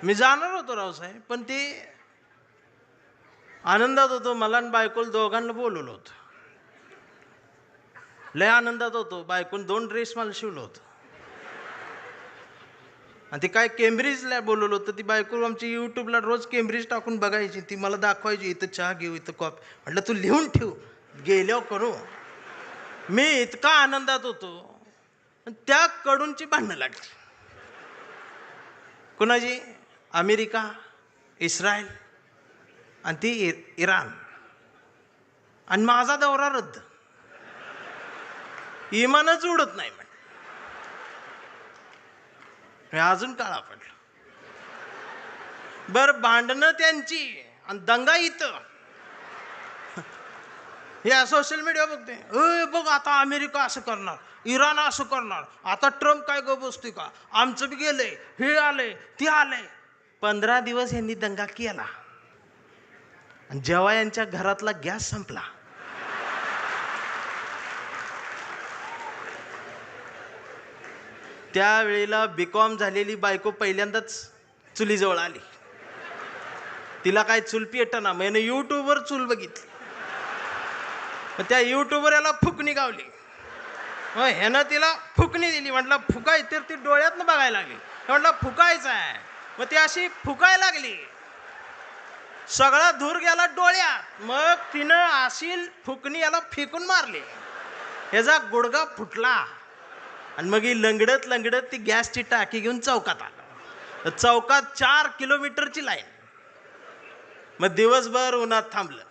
मी जाणार होतो रावसाहेब, पण ते आनंदात होतो. मला आणि बायकोला दोघांना बोलवलं होतं. लय आनंदात होतो. बायकोन 2 ड्रेस मला शिवलं होतं. आणि ते काय केम्ब्रिजला बोलवलं होतं. ती बायको आमची यूट्यूबला रोज केम्ब्रिज टाकून बघायची. ती मला दाखवायची, इथं चहा घेऊ, इथं कॉफी. म्हटलं तू लिहून ठेव, गेल्यावर करू. मी इतका आनंदात होतो, त्या कडूनची भांडणं लागली. कुणाची? अमेरिका, इस्रायल आणि ती इराण. आणि माझा दौरा रद्द. इमानच उडत नाही म्हण. अजून काळा पडलं. बरं, भांडणं त्यांची आणि दंगा इथं. हे सोशल मीडिया बघते, बघ आता अमेरिका असं करणार, इराण असं करणार, आता ट्रम्प काय ग बसतोय का, आमचं बी गेलंय, हे आलंय ते आलंय. 15 दिवस यांनी दंगा केला. आणि जेव्हा यांच्या घरातला गॅस संपला, त्यावेळेला बीकॉम झालेली बायको पहिल्यांदाच चुलीजवळ आली. तिला काय चूल पेटना, मग यूट्यूबवर चूल बघितली. त्या यूट्यूबवर याला फुकणी गावली. ह्यानं तिला फुकणी दिली. म्हटलं फुकाय, तर ती डोळ्यातनं बघायला लागली. म्हटलं फुकायचं आहे. मग ती अशी फुकायला लागली, सगळा धूर गेला डोळ्यात. मग तिनं अशी फुकणी याला फेकून मारली, ह्याचा गुडघा फुटला. आणि मग ही लंगडत लंगडत ती गॅसची टाकी घेऊन चौकात आला. चौकात 4 किलोमीटरची लाईन. मग दिवसभर उन्हात थांबलं.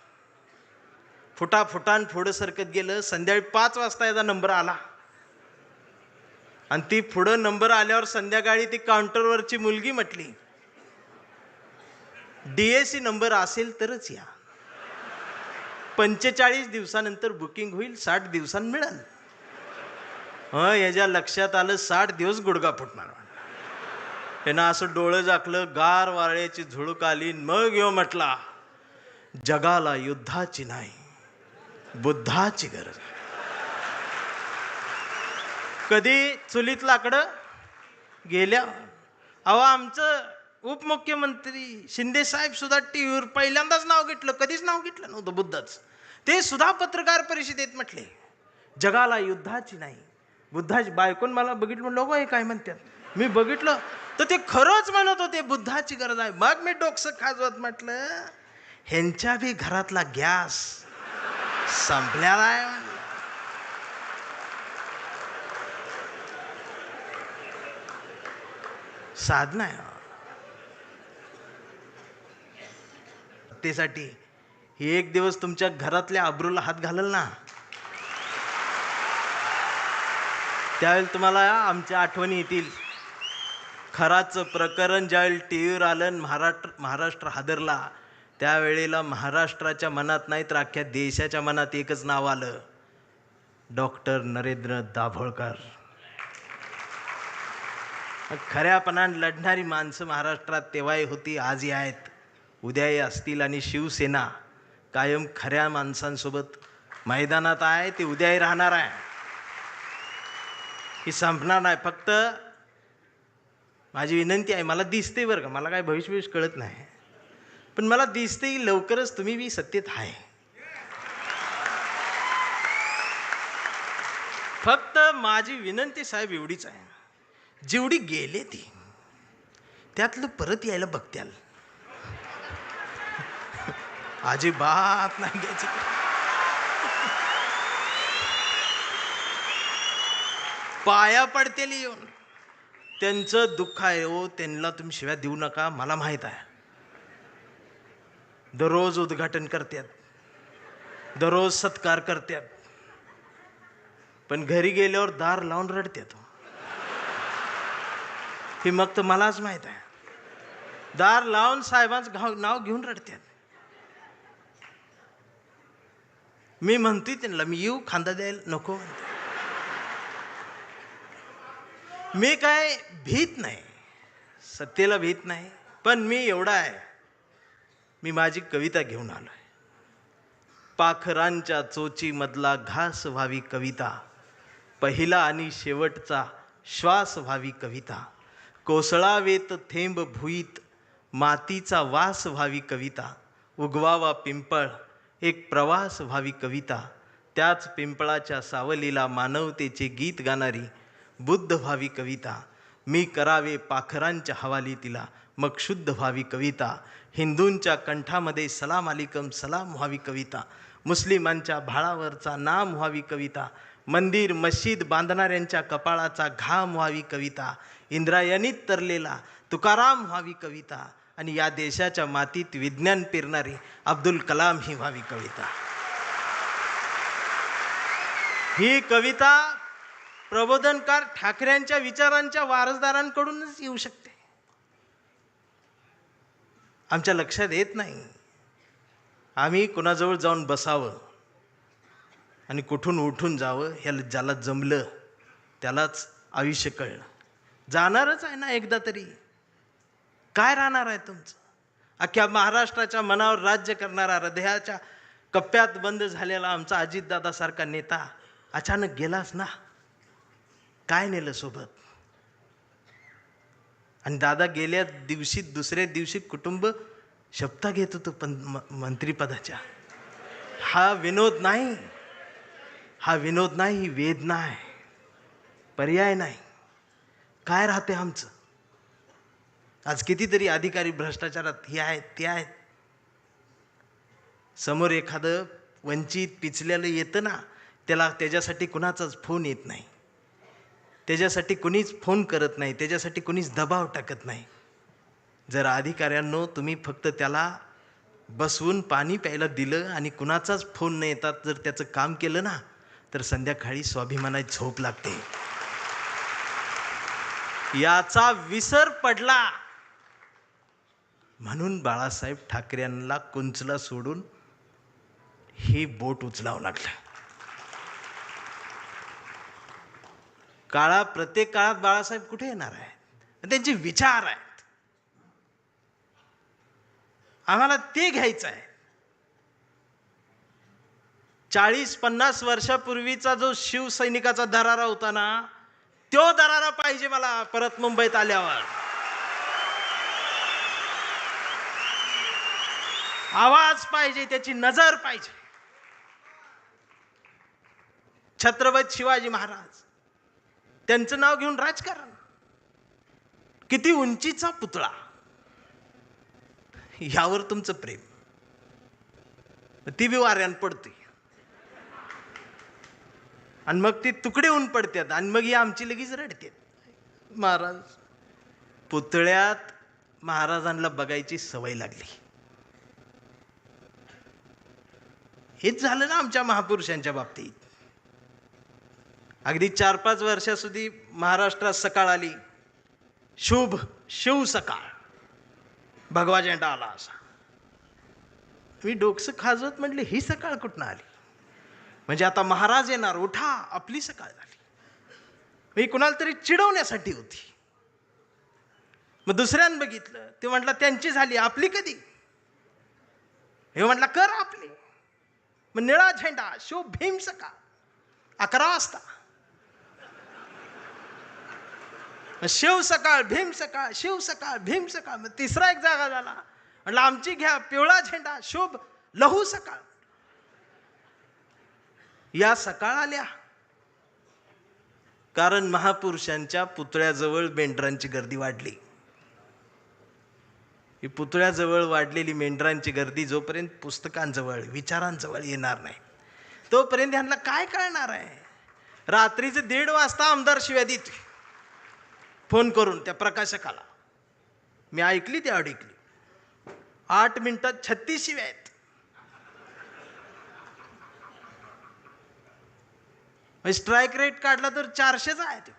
फुटाफुटान पुढं सरकत गेलं. संध्याकाळी 5 वाजता याचा नंबर आला. आणि ती पुढं नंबर आल्यावर संध्याकाळी ती काउंटरवरची मुलगी म्हटली, DAC नंबर असेल तरच या. 45 दिवसानंतर बुकिंग होईल, 60 दिवसांनी मिळेल. याच्या लक्षात आलं 60 दिवस गुडघा फुटणार. त्यानं असं डोळं झाकलं, गार वाऱ्याची झुळूक आली. मग येऊ म्हटला, जगाला युद्धाची नाही, बुद्धाची गरज. कधी चुलीत लाकडं गेल्या. अहो, आमचं उपमुख्यमंत्री शिंदे साहेब सुद्धा टीव्हीवर पहिल्यांदाच नाव घेतलं, कधीच नाव घेतलं नव्हतं बुद्धाचं. ते सुद्धा पत्रकार परिषदेत म्हटले, जगाला युद्धाची नाही, बुद्धाची. बायकोन मला बघितलं, म्हणलं लोक हे काय म्हणतात. मी बघितलं तर ते खरंच म्हणत होते, बुद्धाची गरज आहे. मग मी डोकसं खाजवत म्हटलं, ह्यांच्या बी घरातला गॅस संपलेला आहे. साधना आहे त्यासाठी. एक दिवस तुमच्या घरातल्या अब्रूला हात घालल ना, त्यावेळेला तुम्हाला आमच्या आठवणी येतील. खराचं प्रकरण ज्यावेळेला टीव्हीवर आलं, महाराष्ट्र हादरला, त्यावेळेला महाराष्ट्राच्या मनात नाही तर अख्ख्या देशाच्या मनात एकच नाव आलं, डॉक्टर नरेंद्र दाभोळकर. खऱ्यापणाने लढणारी माणसं महाराष्ट्रात तेव्हाही होती, आजही आहेत, उद्याही असतील. आणि शिवसेना कायम खऱ्या माणसांसोबत मैदानात आहे, ती उद्याही राहणार आहे, ही संपणार नाही. फक्त माझी विनंती आहे, मला दिसते बरं का, मला काय भविष्य कळत नाही, पण मला दिसते लवकरच तुम्ही बी सत्तेत आहे. फक्त माझी विनंती साहेब एवढीच आहे, जेवढी गेले ती त्यातलं परत यायला बघत्याल, अजिबात नाही घ्यायची. पाया पडतेली येऊन. त्यांचं दुःख आहे हो, त्यांना तुम्ही शिव्या देऊ नका. मला माहित आहे, दररोज उद्घाटन करतात, दररोज सत्कार करतात, पण घरी गेल्यावर दार लावून रडतात. हे मग तर मलाच माहित आहे, दार लावून साहेबांचं नाव घेऊन रडतात. मी म्हणतोय त्यांना, मी येऊ खांदा द्यायला नको म्हणते. मी काय भीत नाही, सत्तेला भीत नाही, पण मी एवढा आहे, मी माझी कविता घेऊन आलोय. पाखरांच्या चोचीमधला घास व्हावी कविता, पहिला आणि शेवटचा श्वास व्हावी कविता, कोसळावेत थेंब भुईत मातीचा वास व्हावी कविता, उगवावा पिंपळ एक प्रवास व्हावी कविता, त्याच पिंपळाच्या सावलीला मानवतेचे गीत गाणारी बुद्ध व्हावी कविता, मी करावे पाखरांच्या हवाली तिला मग शुद्ध व्हावी कविता, हिंदूंच्या कंठामध्ये सलाम अलिकम सलाम व्हावी कविता, मुस्लिमांच्या भाळावरचा नाम व्हावी कविता, मंदिर मशीद बांधणाऱ्यांच्या कपाळाचा घाम व्हावी कविता, इंद्रायणीत तरलेला तुकाराम व्हावी कविता, आणि या देशाच्या मातीत विज्ञान पेरणारी अब्दुल कलाम ही व्हावी कविता. ही कविता प्रबोधनकार ठाकरेंच्या विचारांच्या वारसदारांकडूनच येऊ शकते. आमच्या लक्षात येत नाही. आम्ही कुणाजवळ जाऊन बसावं आणि कुठून उठून जावं, ह्याला ज्याला जमलं त्यालाच आयुष्य कळलं. जाणारच आहे ना एकदा तरी. काय राहणार आहे तुमचं? अख्ख्या महाराष्ट्राच्या मनावर राज्य करणारा, हृदयाच्या कप्प्यात बंद झालेला आमचा अजितदादासारखा नेता अचानक गेलाच ना. काय नेलं सोबत? आणि दादा गेल्या दिवशी दुसऱ्या दिवशी कुटुंब शपथा घेत होतं मंत्रिपदाच्या. हा विनोद नाही, हा विनोद नाही, ही वेदना आहे, पर्याय नाही. काय राहते आमचं? आज कितीतरी अधिकारी भ्रष्टाचारात हे आहेत ते आहेत. समोर एखादं वंचित पिचलेलं येतं ना, त्याच्यासाठी कुणाचाच फोन येत नाही, त्याच्यासाठी कुणीच फोन करत नाही, त्याच्यासाठी कुणीच दबाव टाकत नाही. जर अधिकाऱ्यांनो तुम्ही फक्त त्याला बसवून पाणी प्यायला दिलं आणि कुणाचाच फोन न येतात जर त्याचं काम केलं ना, तर संध्याकाळी स्वाभिमानाची झोप लागते. याचा विसर पडला म्हणून बाळासाहेब ठाकरेंना कुंचला सोडून हे बोट उचलावं लागलं. प्रत्येक काळात बाळासाहेब कुठे येणार आहेत? त्यांचे विचार आहेत, आम्हाला ते घ्यायचं आहे. 40-50 वर्षापूर्वीचा जो शिवसैनिकाचा दरारा होता ना, तो दरारा पाहिजे मला परत मुंबईत आल्यावर. आवाज पाहिजे, त्याची नजर पाहिजे. छत्रपती शिवाजी महाराज, त्यांचं नाव घेऊन राजकारण, किती उंचीचा पुतळा, ह्यावर तुमचं प्रेम, ती बी वाऱ्यान पडते आणि मग ती तुकडे होऊन पडतात आणि मग ही आमची लगेच रडते. महाराज, पुतळ्यात महाराजांना बघायची सवय लागली. हेच झालं ना आमच्या महापुरुषांच्या बाबतीत. अगदी 4-5 वर्षाસુધી महाराष्ट्रात सकाळ आली, शुभ शिव सकाळ, भगवा झेंडा आला असा. मी डोकसं खाजवत म्हटले, ही सकाळ कुठनं आली? म्हणजे आता महाराज येणार, उठा, आपली सकाळ झाली. मी कुणाला तरी चिडवण्यासाठी होती. मग दुसऱ्यानं बघितलं, ते म्हटलं त्यांची झाली, आपली कधी? हे म्हटलं कर आपली. मग निळा झेंडा, शिव भीम सकाळ, 11 वाजता. शिव सकाळ, भीम सकाळ, शिव सकाळ, भीम सकाळ. मग तिसरा एक जागा झाला, म्हटलं आमची घ्या, पिवळा झेंडा, शुभ लहू सकाळ. या सकाळ आल्या कारण महापुरुषांच्या पुतळ्याजवळ मेंढरांची गर्दी वाढली. ही पुतळ्याजवळ वाढलेली मेंढरांची गर्दी जोपर्यंत पुस्तकांजवळ, विचारांजवळ येणार नाही, तोपर्यंत ह्यांना काय कळणार आहे? रात्रीचे 1:30 वाजता आमदार शिव्या देत फोन करून त्या प्रकाशकाला. मी ऐकली, ती ऐकली. 8 मिनिटात 36 शिव्या आहेत. स्ट्राईक रेट काढला तर 400च आहे.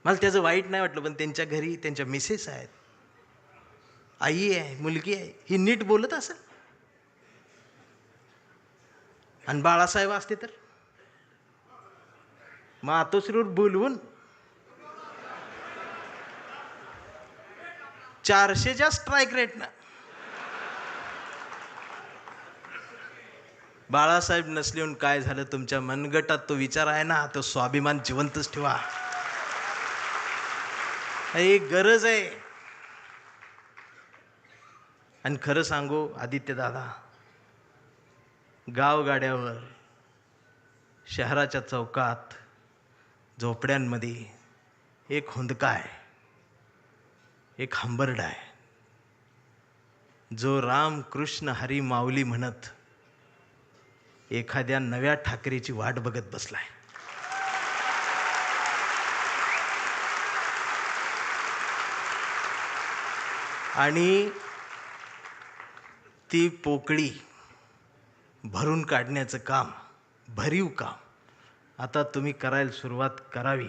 मला त्याचं वाईट नाही वाटलं, पण त्यांच्या घरी त्यांच्या मिसेस आहेत, आई आहे, मुलगी आहे, ही नीट बोलत असेल. आणि बाळासाहेब असते तर मातोश्रीवर बोलवून 400च्या स्ट्राईक रेटनं. बाळासाहेब नसले काय झालं? तुमच्या मनगटात तो विचार आहे ना, तो स्वाभिमान जिवंतच ठेवा. ही गरज आहे. आणि खरं सांगू आदित्य दादा, गावगाड्यावर, शहराच्या चौकात, झोपड्यांमध्ये एक हुंदका आहे, एक हंबरडा आहे, जो राम कृष्ण हरी माऊली म्हणत एखाद्या नव्या ठाकरेची वाट बघत बसलाय. आणि ती पोकळी भरून काढण्याचं काम, भरीव काम आता तुम्ही करायला सुरुवात करावी.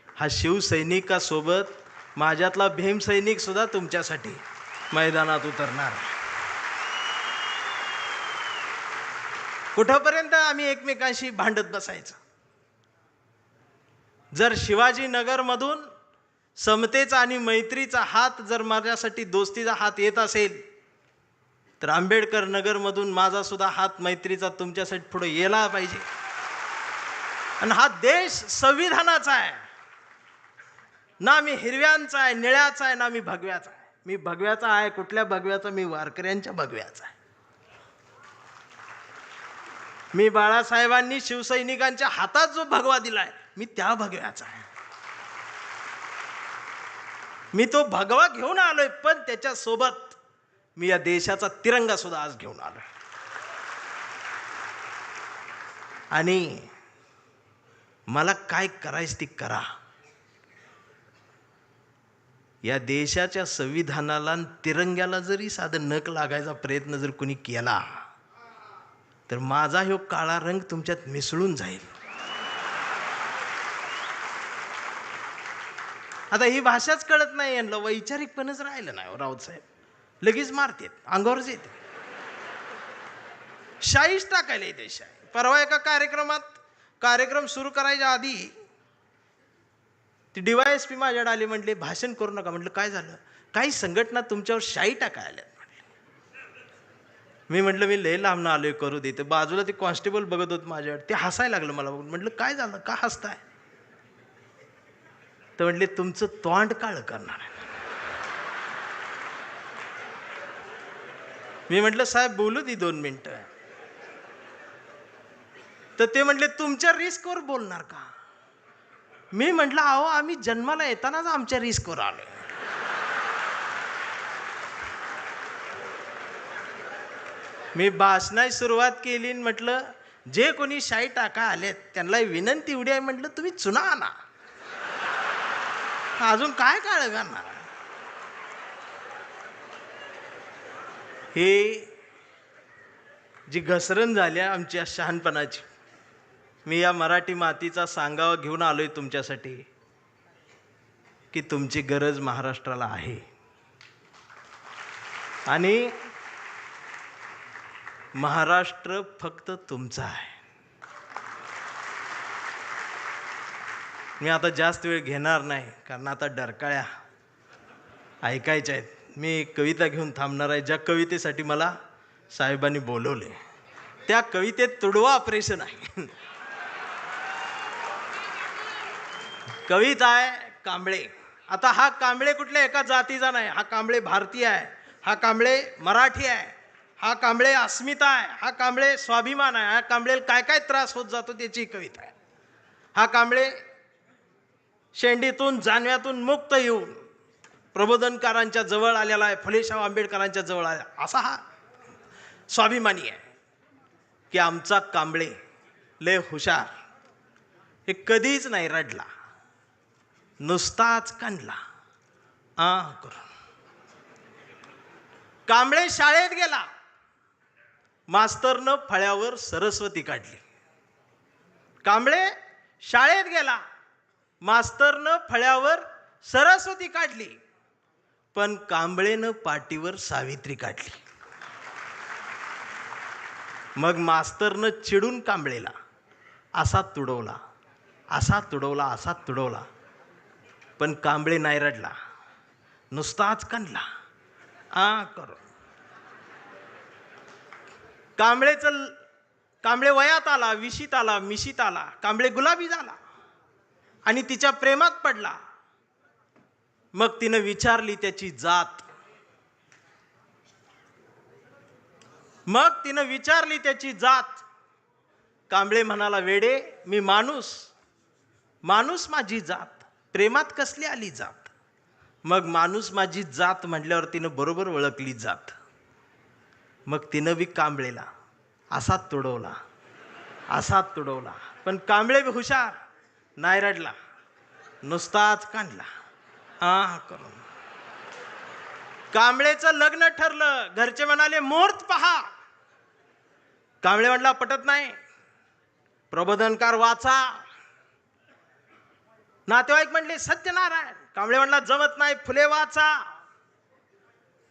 हा शिवसैनिकासोबत माझ्यातला भीमसैनिक सुद्धा तुमच्यासाठी मैदानात उतरणार. कुठंपर्यंत आम्ही एकमेकांशी भांडत बसायचं? जर शिवाजीनगरमधून समतेचा आणि मैत्रीचा हात, जर माझ्यासाठी दोस्तीचा हात येत असेल, तर आंबेडकर नगरमधून माझा सुद्धा हात मैत्रीचा तुमच्यासाठी पुढे येला पाहिजे. आणि हा देश संविधानाचा आहे ना, मी हिरव्यांचा आहे, निळ्याचा आहे, ना मी भगव्याचा आहे. मी भगव्याचा आहे. कुठल्या भगव्याचा? मी वारकऱ्यांच्या भगव्याचा आहे. मी बाळासाहेबांनी शिवसैनिकांच्या हातात जो भगवा दिलाय, मी त्या भगव्याचा आहे. मी तो भगवा घेऊन आलोय, पण त्याच्या सोबत मी या देशाचा तिरंगा सुद्धा आज घेऊन आलोय. आणि मला काय करायचं ती करा. या देशाच्या संविधानाला, तिरंग्याला जरी साधं नख लागायचा प्रयत्न जर कोणी केला, तर माझा ह्यो काळा रंग तुमच्यात मिसळून जाईल. आता ही भाषाच कळत नाही यांना, वैचारिकपणच राहिलं नाही. राऊत साहेब लगेच मारतेत, अंगावरच येते, शाईच टाकायला येते शाई. परवा एका कार्यक्रम सुरू करायच्या आधी ती DYSP माझ्याकडे आली, म्हटले भाषण करू नका. म्हटलं काय झालं? काही संघटना तुमच्यावर शाई टाकायला. मी म्हटलं मी लय लांबनं आलोय, करू दे. तर बाजूला ते कॉन्स्टेबल बघत होत माझ्यावर, ते हसायला लागलं मला बघून. म्हटलं काय झालं, का हसताय? तर म्हटले तुमचं तोंड काळ करणार आहे. मी म्हटलं साहेब बोलू दे 2 मिनिटं. तर ते म्हटले तुमच्या रिस्कवर बोलणार का? मी म्हटलं अहो आम्ही जन्माला येतानाच आमच्या रिस्कवर आलोय. मी भाषणाची सुरुवात केली, म्हटलं जे कोणी शाई टाका आलेत त्यांना विनंती एवढी आहे, म्हटलं तुम्ही चुना आणा, अजून काय काळ करणार. हे जी घसरण झाली आमच्या शहाणपणाची, मी या मराठी मातीचा सांगावा घेऊन आलोय तुमच्यासाठी की तुमची गरज महाराष्ट्राला आहे. आणि महाराष्ट्र फक्त तुमचा आहे. मी आता जास्त वेळ घेणार नाही, कारण आता डरकाळ्या ऐकायच्या आहेत. मी एक कविता घेऊन थांबणार आहे, ज्या कवितेसाठी मला साहेबांनी बोलवले. त्या कवितेत तुडवा ऑपरेशन आहे. कविता आहे कांबळे. आता हा कांबळे कुठल्या एका जातीचा नाही, हा कांबळे भारतीय आहे, हा कांबळे मराठी आहे, हा कांबळे अस्मिता आहे, हा कांबळे स्वाभिमान आहे, हा कांबळे काय काय त्रास होत जातो त्याची कविता आहे. हा कांबळे शेंडीतून जानव्यातून मुक्त येऊन प्रबोधनकारांच्या जवळ आलेला आहे, फुलेशाह आंबेडकरांच्या जवळ आला, असा हा स्वाभिमानी आहे की आमचा कांबळे लय हुशार. हे कधीच नाही रडला, नुसताच कांडला करून. कांबळे शाळेत गेला, मास्तरनं फळ्यावर सरस्वती काढली. कांबळे शाळेत गेला, मास्तरनं फळ्यावर सरस्वती काढली, पण कांबळेनं पाटीवर सावित्री काढली. मग मास्तरनं चिडून कांबळेला असा तुडवला, असा तुडवला, असा तुडवला, पण कांबळे नाही रडला, नुसताच कांडला करून. कांबळे वयात आला, विशीत आला, मिशीत आला, कांबळे गुलाबी झाला आणि तिच्या प्रेमात पडला. मग तिनं विचारली त्याची जात. कांबळे म्हणाला, वेडे, मी माणूस माझी जात, प्रेमात कसली आली जात. मग माणूस माझी जात म्हटल्यावर तिनं बरोबर ओळखली जात. मग तिनं बी कांबळेला असाच तुडवला. पण कांबळे बी हुशार, नाही रडला, नुसताच काढला करून. कांबळेचं लग्न ठरलं. घरचे म्हणाले, मुहूर्त पहा. कांबळे म्हटला, पटत नाही, प्रबोधनकार वाचा. नातेवाईक म्हणले, सत्यनारायण. कांबळे म्हटला, जमत नाही, फुले वाचा.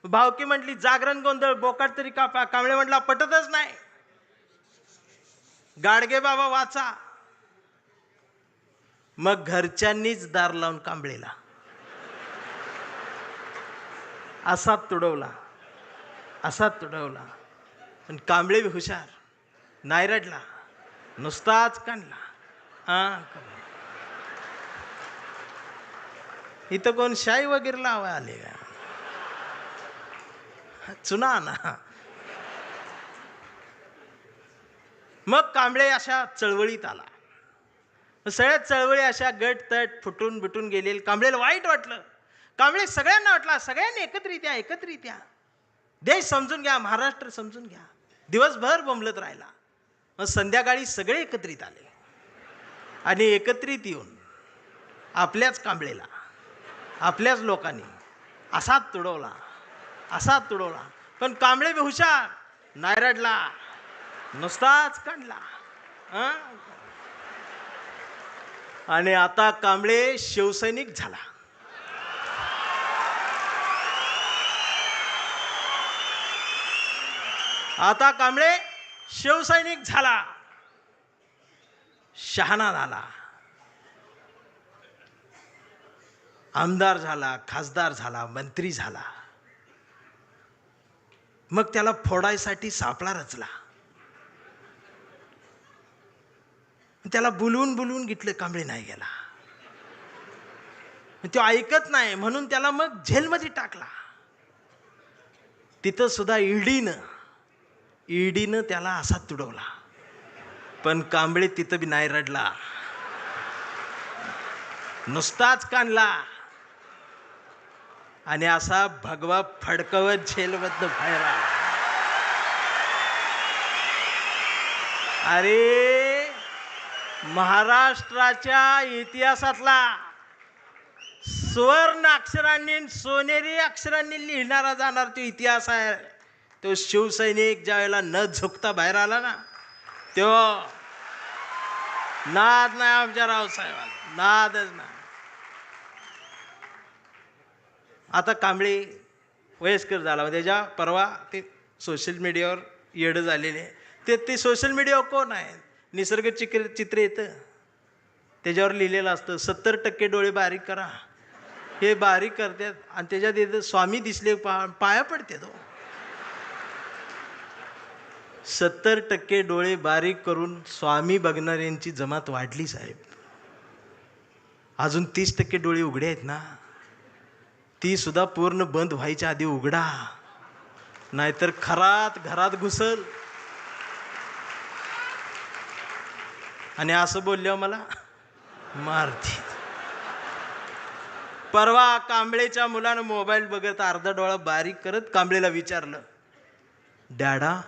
भावकी म्हटली, जागरण गोंधळ, बोकाट तरी कापा. कांबळे म्हटला, पटतच नाही, गाडगे बाबा वाचा. मग घरच्यांनीच दार लावून कांबळेला असाच तुडवला. पण कांबळे बी हुशार, नाही रडला, नुसताच काढला. इथं कोण शाई वगैरे लावा आले का? चुना ना. मग कांबळे अशा चळवळीत आला. सगळ्या चळवळी अशा गट तट फुटून बिटून गेलेली. कांबळेला वाईट वाटलं. कांबळे सगळ्यांना वाटला, सगळ्यांनी एकत्रित या, देश समजून घ्या, महाराष्ट्र समजून घ्या. दिवसभर बोंबलत राहिला. मग संध्याकाळी सगळे एकत्रित आले आणि एकत्रित येऊन आपल्याच कांबळेला, आपल्याच लोकांनी असाच तुडवला. पण कांबळे बी हुशार, नाही रडला, नुसताच काढला. आणि आता कांबळे शिवसैनिक झाला. शहाणा झाला, आमदार झाला, खासदार झाला, मंत्री झाला. मग त्याला फोडायसाठी सापळा रचला. त्याला बोलवून घेतलं, कांबळे नाही गेला. तो ऐकत नाही म्हणून त्याला मग जेलमध्ये टाकला. तिथं सुद्धा ईडीनं त्याला असा तुडवला. पण कांबळे तिथं बी नाही रडला, नुसताच काढला. आणि असा भगवा फडकवत जेलमधनं बाहेर आला. अरे, महाराष्ट्राच्या इतिहासातला सुवर्ण अक्षरांनी, सोनेरी अक्षरांनी लिहिणारा जाणार तो इतिहास आहे. तो शिवसैनिक ज्या वेळेला न झुकता बाहेर आला ना, तो नाद नाही आमच्या रावसाहेबांना, नादच नाही. आता कांबळे वयस्कर झाला. त्याच्या परवा ते सोशल मीडियावर येडं झालेले. ते सोशल मीडियावर कोण आहे, निसर्ग चित्र येतं, त्याच्यावर लिहिलेलं असतं 70% डोळे बारीक करा. हे बारीक करतात आणि त्याच्यात येतं स्वामी दिसले, पाया पडते तो. 70% डोळे बारीक करून स्वामी बघणाऱ्यांची जमात वाढली साहेब. अजून 30% डोळे उघडे आहेत ना, ती सुद्धा पूर्ण बंद व्हायच्या आधी उघडा, नाहीतर घरात घुसल. आणि असं बोलल्यावर मला मारती. परवा कांबळेच्या मुलानं मोबाईल बघत अर्धा डोळा बारीक करत कांबळेला विचारलं, डॅडा,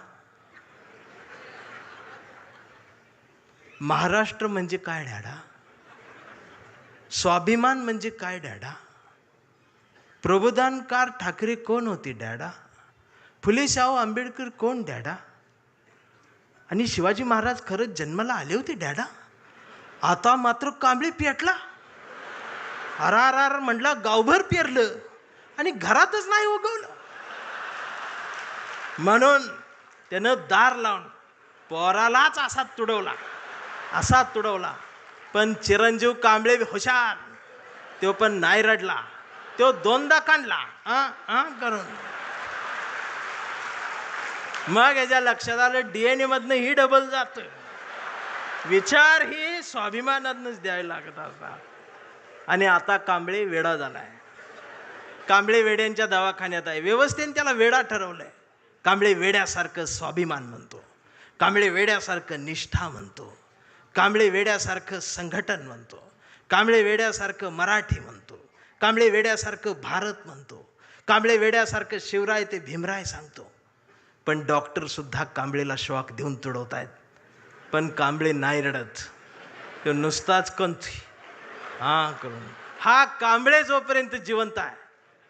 महाराष्ट्र म्हणजे काय डॅडा? स्वाभिमान म्हणजे काय डॅडा? प्रबोधनकार ठाकरे कोण होते डॅडा? फुले शाहू आंबेडकर कोण डॅडा? आणि शिवाजी महाराज खरंच जन्माला आले होते डॅडा? आता मात्र कांबळे पेटला. अरार म्हटलं, गावभर पेरलं आणि घरातच नाही उगवलं. म्हणून त्यानं दार लावून पोरालाच असा तुडवला. पण चिरंजीव कांबळे हुशार, तो पण नाही रडला, तो दोनदा काढला करून. मग याच्या लक्षात आलं, DNA मधनं ही डबल जातं. विचार ही स्वाभिमानातनच द्यायला लागत असतात. आणि आता कांबळे वेडा झालाय. कांबळे वेड्यांच्या दवाखान्यात आहे. व्यवस्थेने त्याला वेडा ठरवलंय. कांबळे वेड्यासारखं स्वाभिमान म्हणतो, कांबळे वेड्यासारखं निष्ठा म्हणतो, कांबळे वेड्यासारखं संघटन म्हणतो, कांबळे वेड्यासारखं मराठी म्हणतो, कांबळे वेड्यासारखं भारत म्हणतो, कांबळे वेड्यासारखं शिवराय ते भीमराय सांगतो. पण डॉक्टरसुद्धा कांबळेला श्वाक देऊन तुडवत आहेत. पण कांबळे नाही रडत, तो नुसताच कंथी हां करून. हा कांबळे जोपर्यंत जिवंत आहे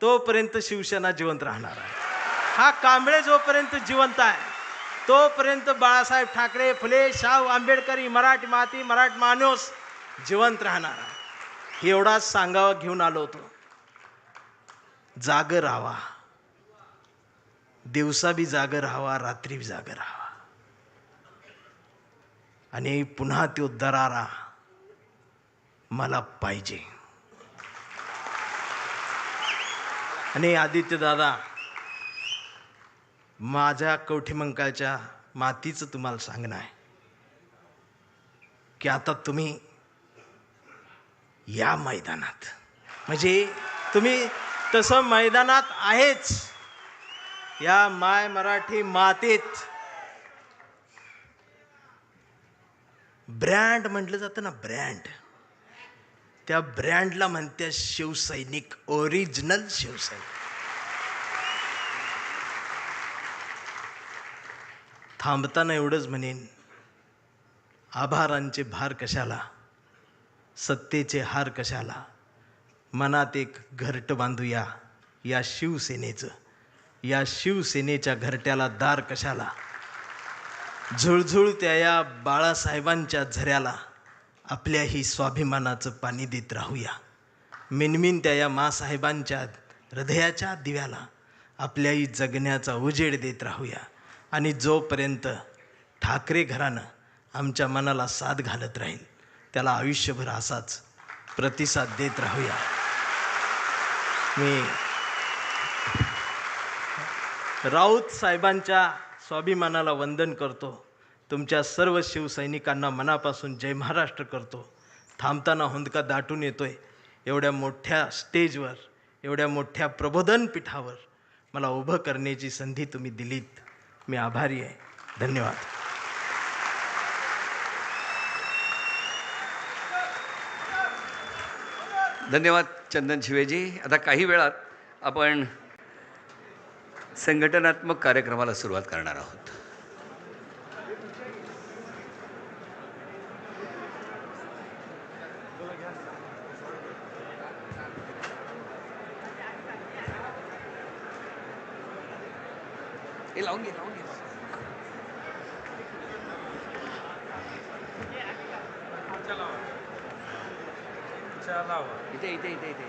तोपर्यंत शिवसेना जिवंत राहणार आहे. हा कांबळे जोपर्यंत जिवंत आहे तोपर्यंत बाळासाहेब ठाकरे, फुले, शाहू आंबेडकरी, मराठी माती, मराठी माणूस जिवंत राहणार आहे. हे एवढाच सांगावं घेऊन आलो होतो. जागं राहावा, दिवसा बी जागं राहावा, रात्री बी जागं राहावा. आणि पुन्हा तो दरारा मला पाहिजे. आणि आदित्य दादा, माझ्या कवठीमंकाळच्या मातीचं तुम्हाला सांगणं आहे की आता तुम्ही या मैदानात, म्हणजे तुम्ही तसं मैदानात आहेच, या माय मराठी मातीत ब्रँड म्हटलं जातं ना, ब्रँड, त्या ब्रँडला म्हणते शिवसैनिक, ओरिजिनल शिवसैनिक. थांबताना एवढंच म्हणेन, आभारांचे भार कशाला, सत्तेचे हार कशाला, मनात एक घरटं बांधूया या शिवसेनेचं, या शिवसेनेच्या घरट्याला दार कशाला, झुळझुळत्या या बाळासाहेबांच्या झऱ्याला आपल्याही स्वाभिमानाचं पाणी देत राहूया. मिनमिनत्या या मासाहेबांच्या हृदयाच्या दिव्याला आपल्याही जगण्याचा उजेड देत राहूया. आणि जोपर्यंत ठाकरे घराणं आमच्या मनाला साथ घालत राहील त्याला आयुष्यभर असाच प्रतिसाद देत राहूया. मी राऊत साहेबांच्या स्वाभिमानाला वंदन करतो. तुमच्या सर्व शिवसैनिकांना मनापासून जय महाराष्ट्र करतो. थांबताना हुंदका दाटून येतोय. एवढ्या मोठ्या स्टेजवर, एवढ्या मोठ्या प्रबोधन पीठावर मला उभं करण्याची संधी तुम्ही दिलीत. मी आभारी आहे. धन्यवाद. धन्यवाद चंदन शिवेजी. आता काही वेळात आपण संघटनात्मक कार्यक्रमाला सुरुवात करणार आहोत. हे लावून घे, लावून घे. इथे इथे इथे इथे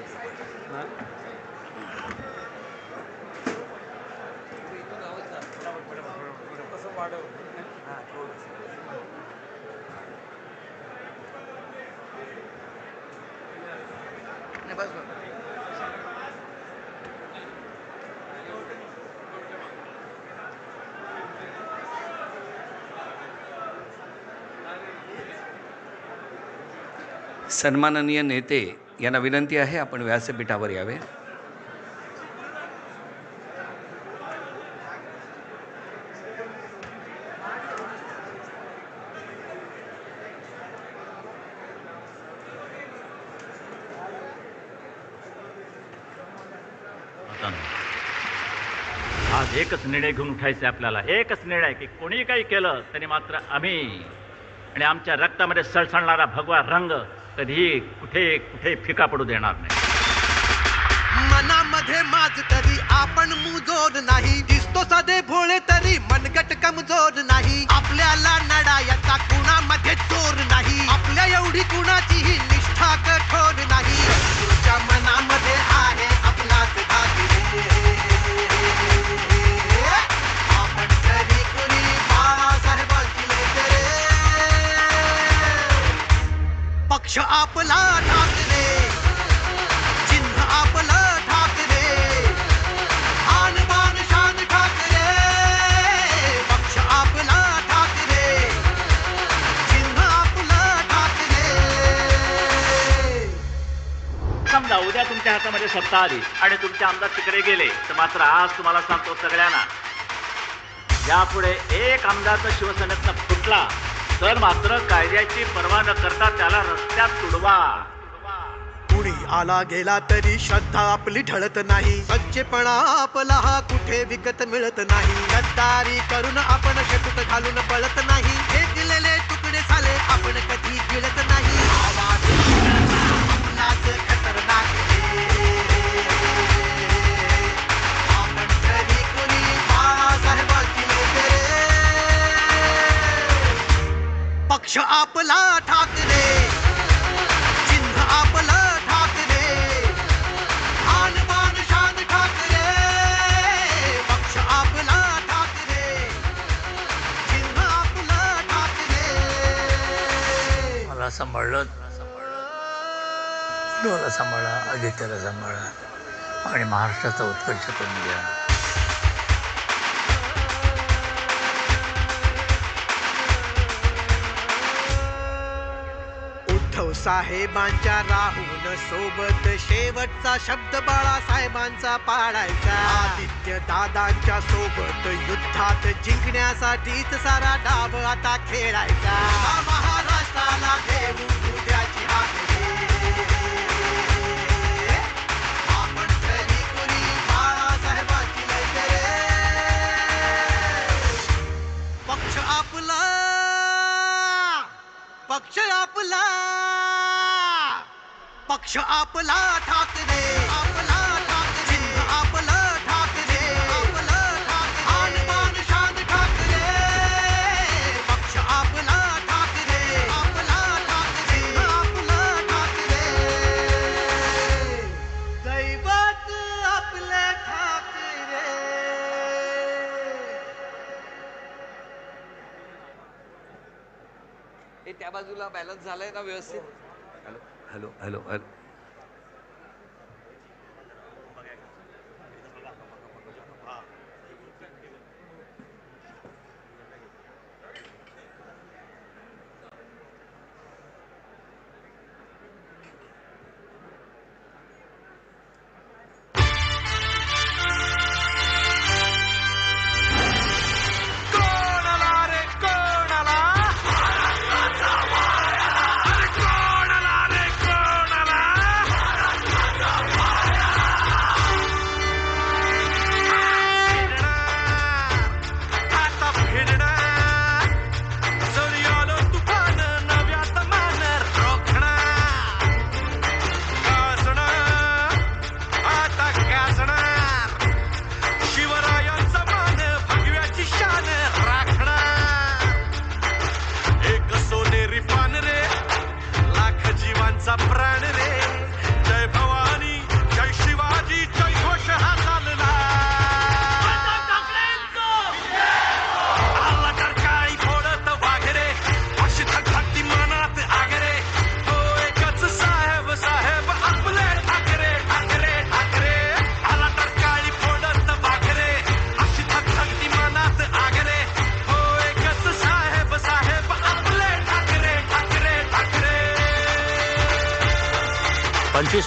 बस बस. सन्माननीय नेते यांना विनंती आहे आपण व्यासपीठावर यावे. आज एकच निर्णय घेऊन उठायचे आपल्याला. एकच निर्णय की कोणी काही केलं तरी मात्र आम्ही आणि आमच्या रक्तामध्ये सळसळणारा भगवा रंग कधीही कुठे कुठे फिका पडू देणार नाही. मनामध्ये माझ तरी आपण मुजोर नाही, दिसतो साधे भोळे तरी मनगट कमजोर नाही. आपल्याला लढायचा कुणामध्ये चोर नाही, आपल्या एवढी कुणाचीही निष्ठा कठोर नाही. तुझ्या मनामध्ये आहे आपलाच ठाकरे, आपण तरी कुणी बाळासाहेबांची लेकरे. पक्ष आपला ठाकरे, चिन्ह आपलं ठाकरे, आन बान शान ठाकरे. पक्ष आपला ठाकरे, चिन्ह आपलं ठाकरे. समजा उद्या तुमच्या हातामध्ये सत्ता आली आणि तुमचे आमदार तिकडे गेले तर मात्र आज तुम्हाला सांगतो सगळ्यांना, यापुढे एक आमदार जर शिवसेनेतनं फुटला तर मात्र कायद्याची पर्वा न करता त्याला रस्त्यात तुडवा. कुणी आला गेला तरी श्रद्धा आपली ढळत नाही. सच्चेपणा आपला हा कुठे विकत मिळत नाही. गद्दारी करून आपण शेपूट घालून पळत नाही. फेकलेले तुकडे झाले आपण कधी गिळत नाही. आवाज आपलाच खतरनाक रे. आपण तरी कोणी बाळासाहेबांची लोक रे. पक्ष आपला ठाकरे, चिन्ह आपलं सांभाळलं, डोला सांभाळा, आदित्याला सांभाळा आणि महाराष्ट्राचा उत्कर्ष करून द्या. उद्धव साहेबांच्या राहून सोबत शेवटचा शब्द बाळासाहेबांचा पाळायचा. आदित्य दादांच्या सोबत युद्धात जिंकण्यासाठीच सारा डाव आता खेळायचा. महाराष्ट्राला देऊ उद्याची हाक रे. आपण तरी कोणी बाळासाहेबांची लय रे. पक्ष आपला, पक्ष आपला, पक्ष आपला ठाकरे, आपला ठाकरे, चिन्ह आपलं ठाकरे, आपलं ठाकरे, आन बान शान ठाकरे. पक्ष आपला ठाकरे, आपला ठाकरे, चिन्ह आपलं ठाकरे. दैवत आपले ठाकरे. हे त्या बाजूला बॅलन्स झालाय ना व्यवस्थित? Hello hello hello hello.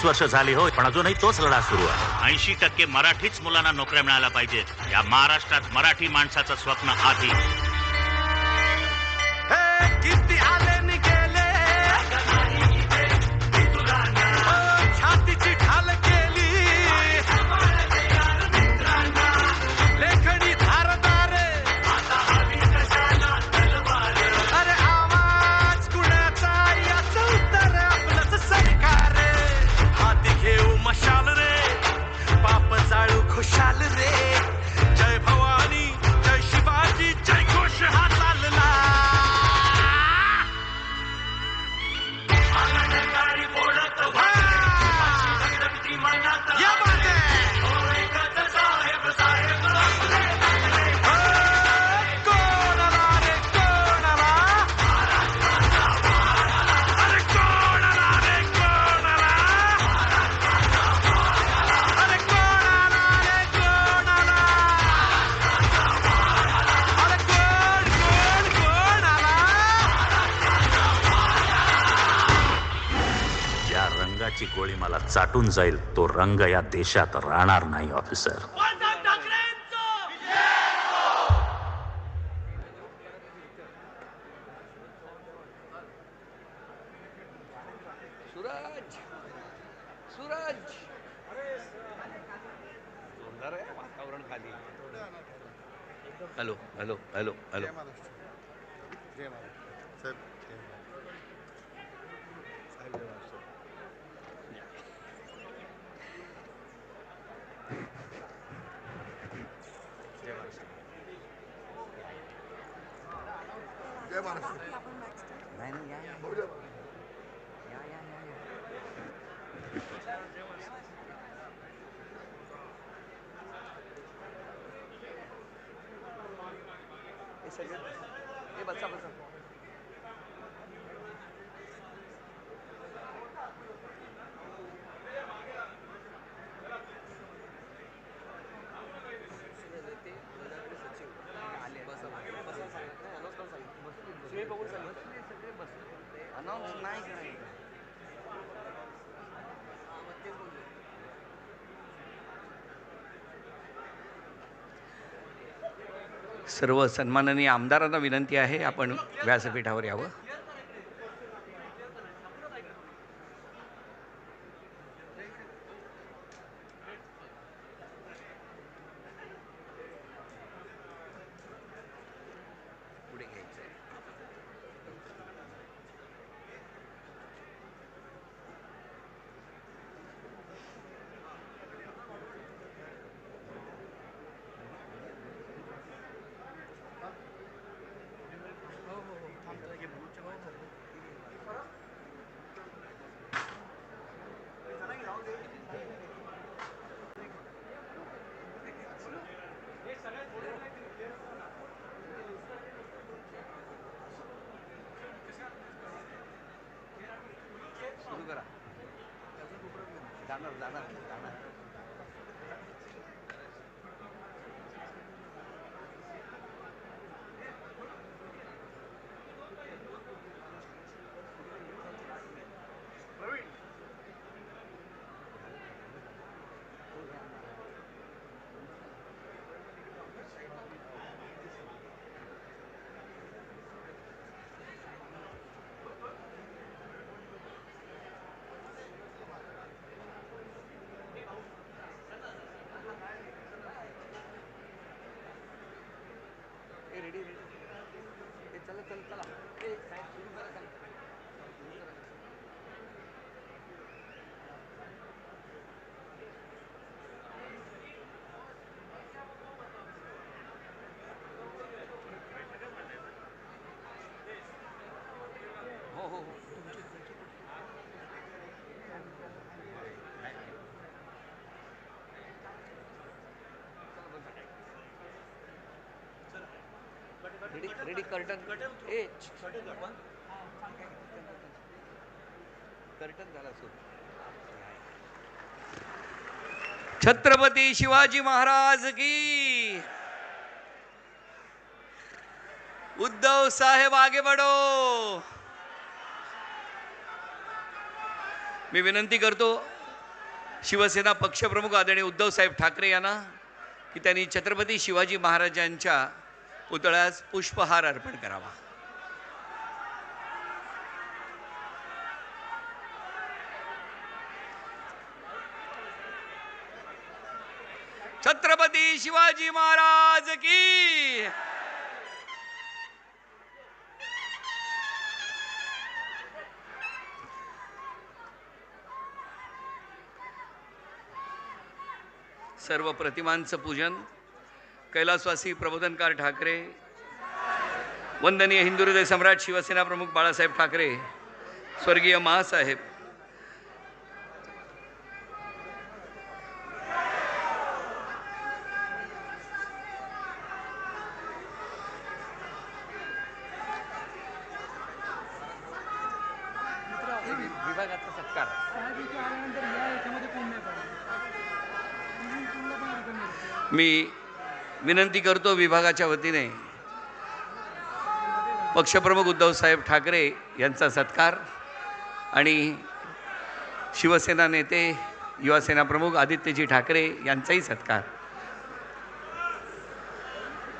वर्ष झाली हो, पण अजूनही तोच लढा सुरू आहे. 80% मराठीच मुलांना नोकऱ्या मिळायला पाहिजेत. या महाराष्ट्रात मराठी माणसाचं स्वप्न आधी. किती आले निघेले, छातीची ढाल केली, लेखणी धारदार. अरे आवाज कुणाचा, याचं उत्तर आपलंच सरकार. घेऊ मशाल रे, पाप जाळू खुशाल रे. जय भवानी, जय शिवाजी, जय ज्या रंगाची गोळी मला चाटून जाईल तो रंग या देशात राहणार नाही ऑफिसर. सूरज सूरज जोरदार आहे वातावरण खाली. Hello hello hello hello. बसा बसा. अनाउन्स नाही करायचं. सर्व सन्माननीय आमदारांना विनंती आहे आपण व्यासपीठावर यावं. पुढे घ्यायचं आहे. सुरू करा. जाणार जाणार जाणार. Ready ready. चला चला चला. साहेब सुरू करा. चला सुरू करा. हो हो हो. Ready ready. कर्टन ए कर्टन झाला सुरू. छत्रपती शिवाजी महाराज की. उद्धव साहेब आगे बढ़ो. मी विनंती करतो शिवसेना पक्षप्रमुख आदरणीय उद्धव साहेब ठाकरे यांना की त्यांनी छत्रपती शिवाजी महाराजांच्या पुतळ्यास पुष्पहार अर्पण करावा. छत्रपती शिवाजी महाराज की. सर्व प्रतिमांचं पूजन कैलासवासी प्रबोधनकार ठाकरे, वंदनीय हिंदू हृदय सम्राट शिवसेना प्रमुख बाळासाहेब ठाकरे, स्वर्गीय महासाहेब, विभागाचा सत्कार. मी विनंती करतो विभागाच्या वतीने पक्षप्रमुख उद्धव साहेब ठाकरे यांचा सत्कार आणि शिवसेना नेते युवासेना प्रमुख आदित्यजी ठाकरे यांचाही सत्कार.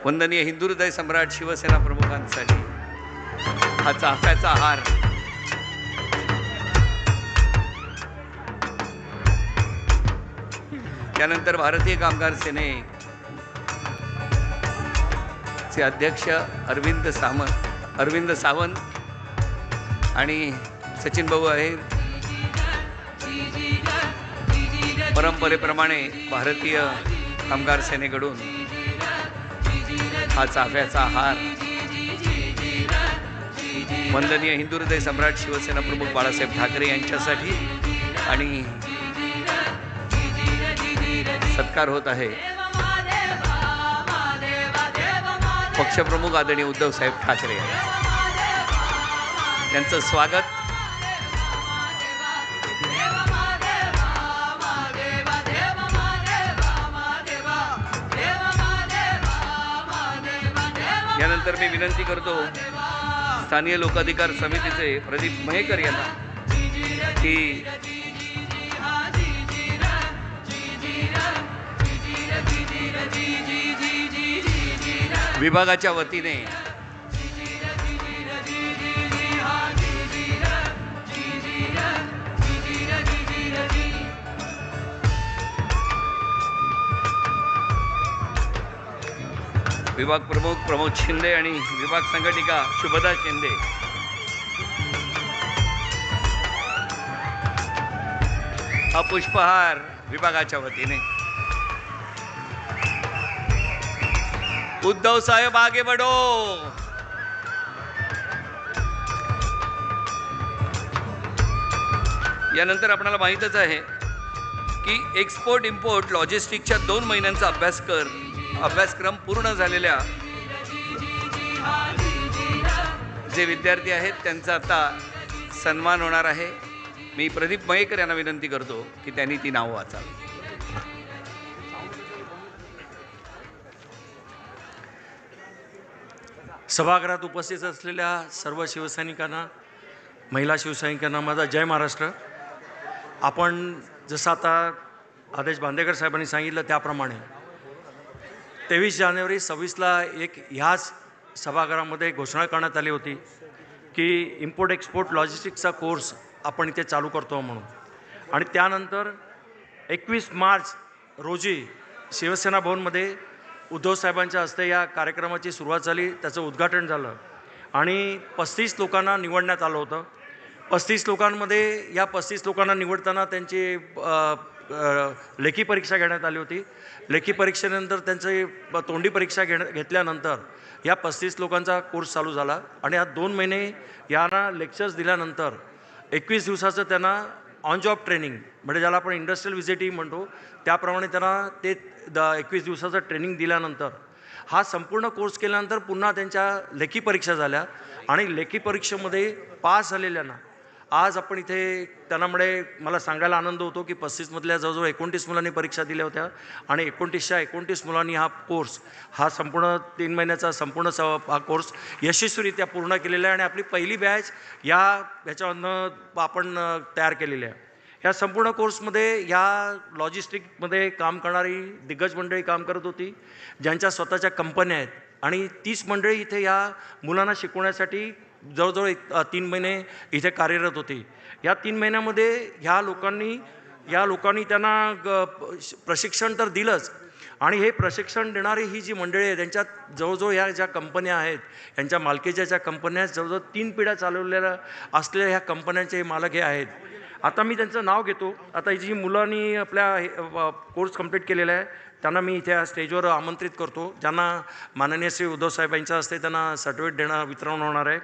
वंदनीय हिंदू हृदय सम्राट शिवसेना प्रमुखांसाठी हा चाफ्याचा हार. त्यानंतर भारतीय कामगार सेनेचे अध्यक्ष अरविंद सावंत आणि सचिन भाऊ आहे. परंपरेप्रमाणे भारतीय कामगार सेनेकडून हा चाफ्याचा हार वंदनीय हिंदू हृदय सम्राट शिवसेना प्रमुख बाळासाहेब ठाकरे यांच्यासाठी आणि सत्कार होत आहे पक्षप्रमुख आदरणीय उद्धव साहेब ठाकरे यांचं स्वागत. यानंतर मी विनंती करतो स्थानीय लोकाधिकार समितीचे प्रदीप मयेकर यांना की विभागाच्या वतीने विभाग प्रमुख प्रमोद शिंदे आणि विभाग संघटिका शुभदा शिंदे हा पुष्पहार विभागाच्या वतीने. उद्धव साहेब आगे बढ़ो. यानंतर आपल्याला माहीतच आहे की एक्सपोर्ट इम्पोर्ट लॉजिस्टिकच्या 2 महिन्यांचा अभ्यासक्रम पूर्ण झालेल्या जे विद्यार्थी आहेत त्यांचा आता सन्मान होणार आहे. मी प्रदीप मयेकर यांना विनंती करतो की त्यांनी ती नावं वाचावी. सभागृहात उपस्थित असलेल्या सर्व शिवसैनिकांना, महिला शिवसैनिकांना माझा जय महाराष्ट्र. आपण जसं आता आदेश बांदेकर साहेबांनी सांगितलं त्याप्रमाणे 23 जानेवारी 26ला ह्याच सभागृहामध्ये घोषणा करण्यात आली होती की इम्पोर्ट एक्सपोर्ट लॉजिस्टिक्सचा कोर्स आपण इथे चालू करतो म्हणून. आणि त्यानंतर 21 मार्च रोजी शिवसेना भवनमध्ये उद्धव साहेबांच्या हस्ते या कार्यक्रमाची सुरुवात झाली, त्याचं उद्घाटन झालं आणि 35 लोकांना निवडण्यात आलं होतं. 35 लोकांमध्ये या 35 लोकांना निवडताना त्यांची लेखी परीक्षा घेण्यात आली होती. लेखी परीक्षेनंतर त्यांची तोंडी परीक्षा घेतल्यानंतर या 35 लोकांचा कोर्स चालू झाला आणि या 2 महिने यांना लेक्चर्स दिल्यानंतर 21 दिवसाचं त्यांना ऑन जॉब ट्रेनिंग म्हणजे ज्याला आपण इंडस्ट्रियल व्हिजिटही म्हणतो त्याप्रमाणे त्यांना ते 21 दिवसाचं ट्रेनिंग दिल्यानंतर हा संपूर्ण कोर्स केल्यानंतर पुन्हा त्यांच्या लेखी परीक्षा झाल्या आणि लेखी परीक्षेमध्ये पास झालेल्यांना आज आपण इथे त्यांनामुळे मला सांगायला आनंद होतो की 35मधल्या जवळजवळ 29 मुलांनी परीक्षा दिल्या होत्या आणि 29 मुलांनी हा कोर्स हा संपूर्ण 3 महिन्याचा संपूर्ण हा कोर्स यशस्वीरित्या पूर्ण केलेला आहे आणि आपली पहिली बॅच ह्याच्यामधनं आपण तयार केलेली आहे. या संपूर्ण कोर्समध्ये या लॉजिस्टिकमध्ये काम करणारी दिग्गज मंडळी काम करत होती ज्यांच्या स्वतःच्या कंपन्या आहेत आणि 30 मंडळी इथे या मुलांना शिकवण्यासाठी जवळजवळ 3 महिने इथे कार्यरत होती. या 3 महिन्यामध्ये ह्या लोकांनी त्यांना प्रशिक्षण तर दिलंच आणि हे प्रशिक्षण देणारी ही जी मंडळी आहे त्यांच्यात जवळजवळ ह्या ज्या कंपन्या आहेत यांच्या मालकीच्या ज्या कंपन्या आहेत जवळजवळ 3 पिढ्या चालवलेल्या असलेल्या ह्या कंपन्यांचे हे मालक हे आहेत. आता मी त्यांचं नाव घेतो. आता ही जी मुलांनी आपल्या कोर्स कंप्लीट केलेला आहे त्यांना मी इथे स्टेजवर आमंत्रित करतो ज्यांना माननीय श्री उद्धव साहेब यांच्या हस्ते त्यांना सर्टिफिकेट वितरण होणार आहे.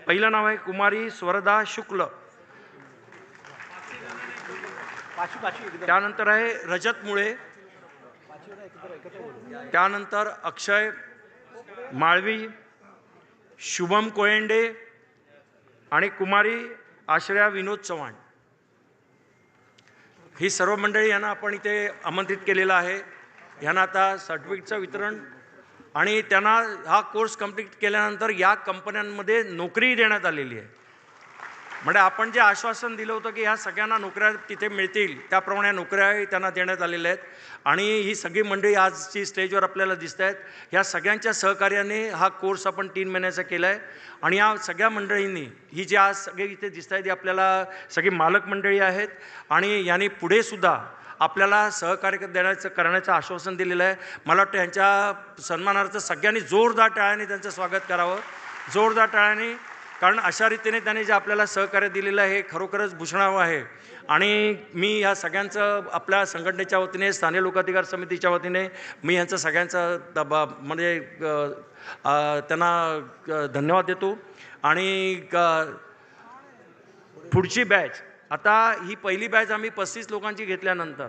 पहिलं नाव आहे कुमारी स्वरदा शुक्ल. त्यानंतर आहे रजत मुळे. त्यानंतर अक्षय माळवी, शुभम कोयंडे आणि कुमारी आश्रया विनोद चव्हाण. ही सर्व मंडळी यांना आपण इथे आमंत्रित केलेलं आहे. यांना आता सर्टिफिकेटचं वितरण आणि त्यांना हा कोर्स कंप्लीट केल्यानंतर या कंपन्यांमध्ये नोकरी देण्यात आलेली आहे. म्हणजे आपण जे आश्वासन दिलं होतं की ह्या सगळ्यांना नोकऱ्या तिथे मिळतील, त्याप्रमाणे नोकऱ्याही त्यांना देण्यात आलेल्या आहेत आणि ही सगळी मंडळी आजची स्टेजवर आपल्याला दिसत आहेत. ह्या सगळ्यांच्या सहकार्याने हा कोर्स आपण 3 महिन्याचा केला आहे आणि या सगळ्या मंडळींनी ही जी आज सगळे इथे दिसत आहेत, ही आपल्याला सगळी मालक मंडळी आहेत आणि यांनी पुढेसुद्धा आपल्याला सहकार्य करण्याचं आश्वासन दिलेलं आहे. मला वाटतं यांच्या सन्मानार्थ सगळ्यांनी जोरदार टाळ्याने त्यांचं स्वागत करावं, जोरदार टाळ्याने, कारण अशा रीतीने त्यांनी जे आपल्याला सहकार्य दिलेलं आहे हे खरोखरच भूषणावं आहे. आणि मी ह्या सगळ्यांचं आपल्या संघटनेच्या वतीने, स्थानिक लोकाधिकार समितीच्या वतीने मी यांचं सगळ्यांचं म्हणजे त्यांना धन्यवाद देतो. आणि पुढची बॅच, आता ही पहिली बॅच आम्ही 35 लोकांची घेतल्यानंतर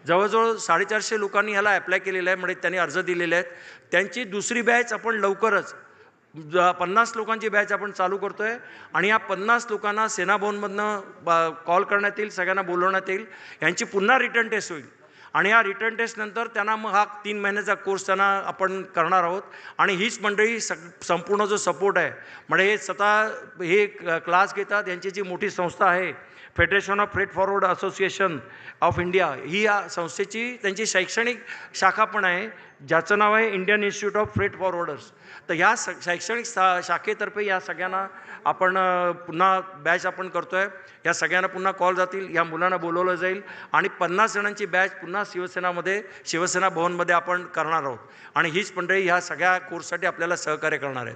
जवळजवळ 450 लोकांनी ह्याला ॲप्लाय केलेलं आहे, म्हणजे त्यांनी अर्ज दिलेले आहेत. त्यांची दुसरी बॅच आपण लवकरच 50 लोकांची बॅच आपण चालू करतो आहे आणि या 50 लोकांना सेनाभवनमधनं कॉल करण्यात येईल, सगळ्यांना बोलवण्यात येईल. यांची पुन्हा रिटर्न टेस्ट होईल आणि या रिटर्न टेस्टनंतर त्यांना मग हा 3 महिन्याचा कोर्स त्यांना आपण करणार आहोत. आणि हीच मंडळी संपूर्ण जो सपोर्ट आहे, म्हणजे हे स्वतः हे क्लास घेतात. यांची जी मोठी संस्था आहे federation of freight forward association of India, ही या संस्थेची त्यांची शैक्षणिक शाखा पण आहे, ज्याचं नाव आहे Indian institute of freight forwarders. तर या शैक्षणिक शाखेतर्फे या सगळ्यांना आपण पुन्हा बॅच आपण करतो आहे. या सगळ्यांना पुन्हा कॉल जातील, या मुलांना बोलवलं जाईल आणि 50 जणांची बॅच पुन्हा शिवसेना भवनमध्ये आपण करणार आहोत. आणि हीच मंडळी ह्या सगळ्या कोर्ससाठी आपल्याला सहकार्य करणार आहेत.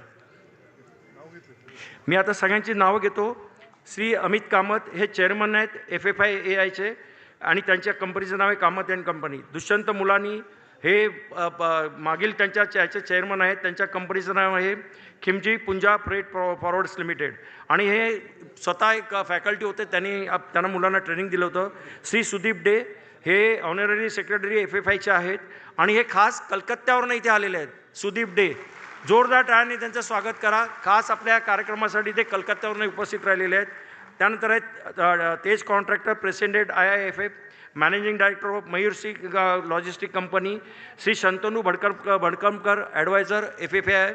मी आता सगळ्यांची नावं घेतो. श्री अमित कामत हे चेअरमन आहेत FFIAIचे आणि त्यांच्या कंपनीचं नाव आहे कामत अँड कंपनी. दुष्यंत मुलानी हे मागील त्यांच्या चेअरमन आहेत, त्यांच्या कंपनीचं नाव आहे खिमजी पुंजा फ्रेट फॉरवर्ड्स लिमिटेड आणि हे स्वतः एक फॅकल्टी होते, त्यांना मुलांना ट्रेनिंग दिलं होतं. श्री सुदीप डे हे ऑनररी सेक्रेटरी FFIचे आहेत आणि हे खास कलकत्त्यावरून इथे आलेले आहेत. सुदीप डे, जोरदार टाळ्यांनी त्यांचं स्वागत करा. खास आपल्या कार्यक्रमासाठी ते कलकत्त्यावरून उपस्थित राहिलेले आहेत. त्यानंतर आहेत Tej contractor, president IIFF, managing director of Mayursi logistic company, Shri Shantanu Bhadkamkar adviser FFI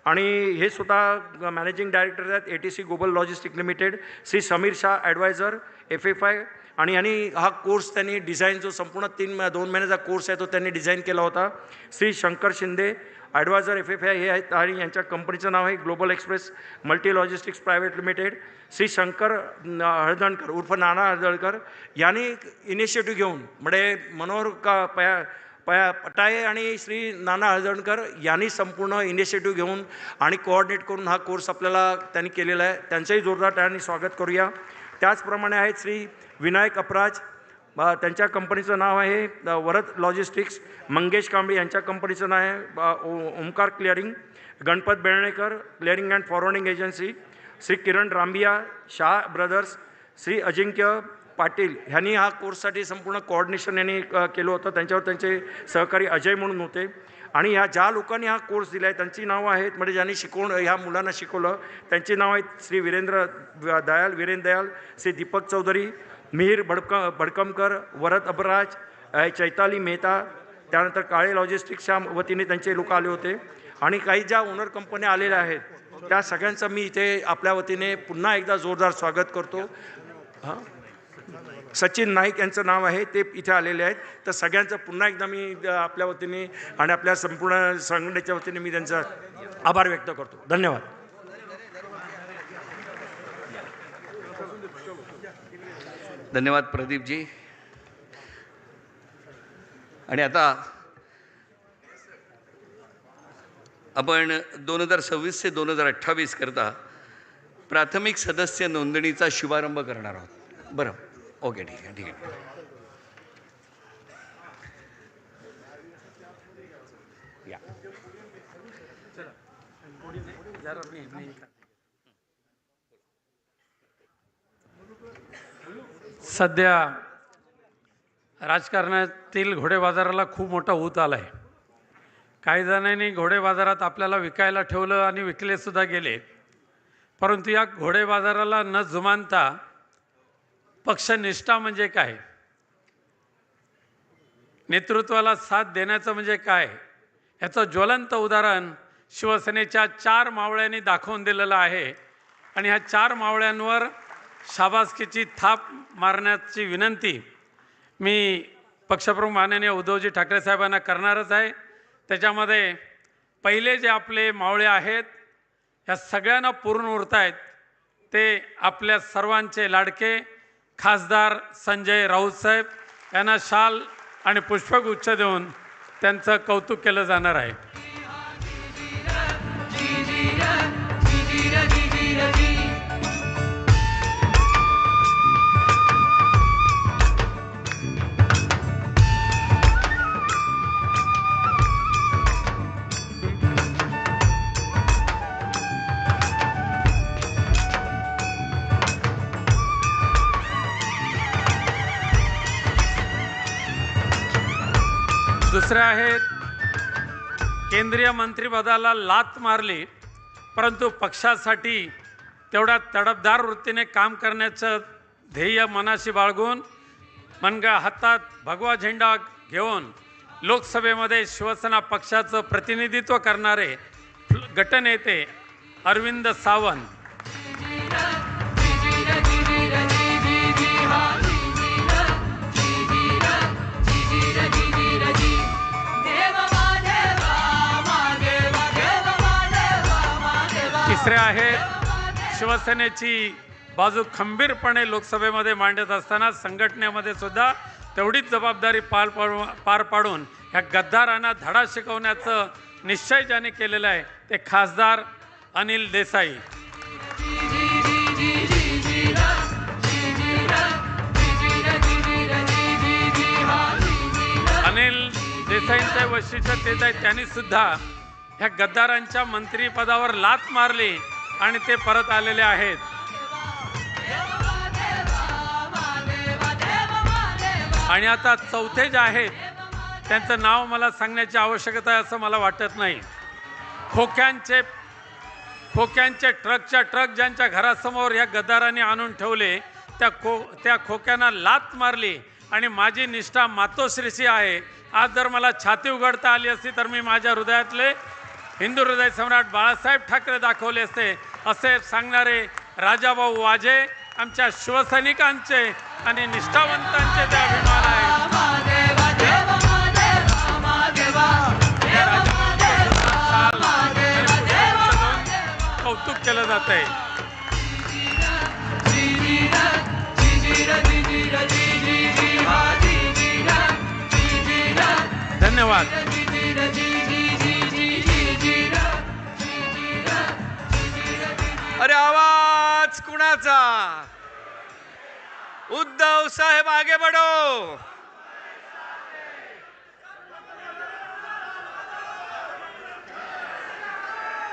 आणि हे स्वतः मॅनेजिंग डायरेक्टर आहेत ATC global logistic limited. Shri Sameer Shah adviser FFI आणि यांनी हा कोर्स त्यांनी डिझाईन, जो संपूर्ण 2 महिन्याचा कोर्स आहे तो त्यांनी डिझाईन केला होता. श्री शंकर शिंदे ॲडवायझर FFI हे आहेत आणि यांच्या कंपनीचं नाव आहे global express multi logistics private limited. Shri Shankar Haldankar उर्फ नाना हळदणकर यांनी इनिशिएटिव्ह घेऊन, म्हणजे मनोहर पटाये आणि श्री नाना हळदणकर यांनी संपूर्ण इनिशिएटिव्ह घेऊन आणि कोऑर्डिनेट करून हा कोर्स आपल्याला त्यांनी केलेला आहे. त्यांचंही जोरदार टाळ्यांनी स्वागत करूया. त्याचप्रमाणे आहेत श्री विनायक अपराज, त्यांच्या कंपनीचं नाव आहे वरद लॉजिस्टिक्स. मंगेश कांबळे यांच्या कंपनीचं नाव आहे Omkar clearing. Ganpat Belnekar clearing and forwarding agency. Shri Kiran Rambia Shah brothers. Shri Ajinkya Patil ह्यांनी हा कोर्ससाठी संपूर्ण कोऑर्डिनेशन यांनी केलं होतं. त्यांच्यावर त्यांचे सहकारी अजय म्हणून होते. आणि ह्या ज्या लोकांनी हा कोर्स दिला आहे त्यांची नावं आहेत, म्हणजे ज्यांनी ह्या मुलांना शिकवलं त्यांची नावं आहेत श्री वीरेंद्र दयाल, श्री दीपक चौधरी, मिहीर भडकमकर, वरद अबराज, चैताली मेहता. त्यानंतर काळे लॉजिस्टिक्सच्या वतीने त्यांचे लोक आले होते. आणि काही ज्या ओनर कंपन्या आलेल्या आहेत त्या सगळ्यांचं मी इथे आपल्या वतीने पुन्हा एकदा जोरदार स्वागत करतो. सचिन नाईक यांचं नाव आहे, ते इथे आलेले आहेत. तर सगळ्यांचं पुन्हा एकदा मी आपल्या वतीने आणि आपल्या संपूर्ण संघटनेच्या वतीने मी त्यांचा आभार व्यक्त करतो. धन्यवाद. धन्यवाद प्रदीपजी. आणि आता आपण 2026 ते 2028 करता प्राथमिक सदस्य नोंदणीचा शुभारंभ करणार आहोत. बरं, ओके, ठीक आहे. या. सध्या राजकारणातील घोडे बाजाराला खूप मोठा ऊत आला आहे. काही जणांनी घोडे बाजारात आपल्याला विकायला ठेवलं आणि विकलेसुद्धा गेले. परंतु या घोडे बाजाराला न जुमानता पक्षनिष्ठा म्हणजे काय, नेतृत्वाला साथ देण्याचं म्हणजे काय, याचं ज्वलंत उदाहरण शिवसेनेच्या 4 मावळ्यांनी दाखवून दिलेलं आहे. आणि ह्या 4 मावळ्यांवर शाबासकीची थाप मारण्याची विनंती मी पक्षप्रमुख माननीय उद्धवजी ठाकरे साहेबांना करणारच आहे. त्याच्यामध्ये पहिले जे आपले मावळे आहेत ह्या सगळ्यांना पूर्ण उरत आहेत ते आपल्या सर्वांचे लाडके खासदार संजय राऊत साहेब यांना शाल आणि पुष्पगुच्छ देऊन त्यांचं कौतुक केलं जाणार आहे. दुसरे आहेत केंद्रीय मंत्रिपदाला लाथ मारली परंतु पक्षासाठी तेवढ्या तडफदार वृत्तीने काम करण्याचं ध्येय मनाशी बाळगून मनगा हातात भगवा झेंडा घेऊन लोकसभेमध्ये शिवसेना पक्षाचं प्रतिनिधित्व करणारे गटनेते अरविंद सावंत. तिसरे आहेत शिवसेनेची बाजू खंबीरपणे लोकसभेमध्ये मांडत असताना संघटनेमध्ये सुद्धा तेवढीच जबाबदारी पार पाडून ह्या गद्दारांना धडा शिकवण्याचं निश्चय ज्याने केलेला आहे ते खासदार अनिल देसाई. अनिल देसाईंचं वैशिष्ट्य तेच आहे त्यांनी सुद्धा ह्या गद्दारांच्या मंत्रिपदावर लाथ मारली आणि ते परत आलेले आहेत. आणि आता चौथे जे आहेत त्यांचं नाव मला सांगण्याची आवश्यकता आहे असं मला वाटत नाही. खोक्यांचे ट्रकच्या ट्रक ज्यांच्या घरासमोर या गद्दारांनी आणून ठेवले त्या खोक्यांना लाथ मारली आणि माझी निष्ठा मातोश्रीशी आहे. आज जर मला छाती उघडता आली असती तर मी माझ्या हृदयातले हिंदू हृदय सम्राट बाळासाहेब ठाकरे दाखवले असते असे सांगणारे राजाभाऊ वाजे आमच्या शिवसैनिकांचे आणि निष्ठावंतांचे ते अभिमान आहे. कौतुक केलं जात आहे. धन्यवाद. अरे आवाज कुणाचा? उद्धव साहेब आगे बढ़ो.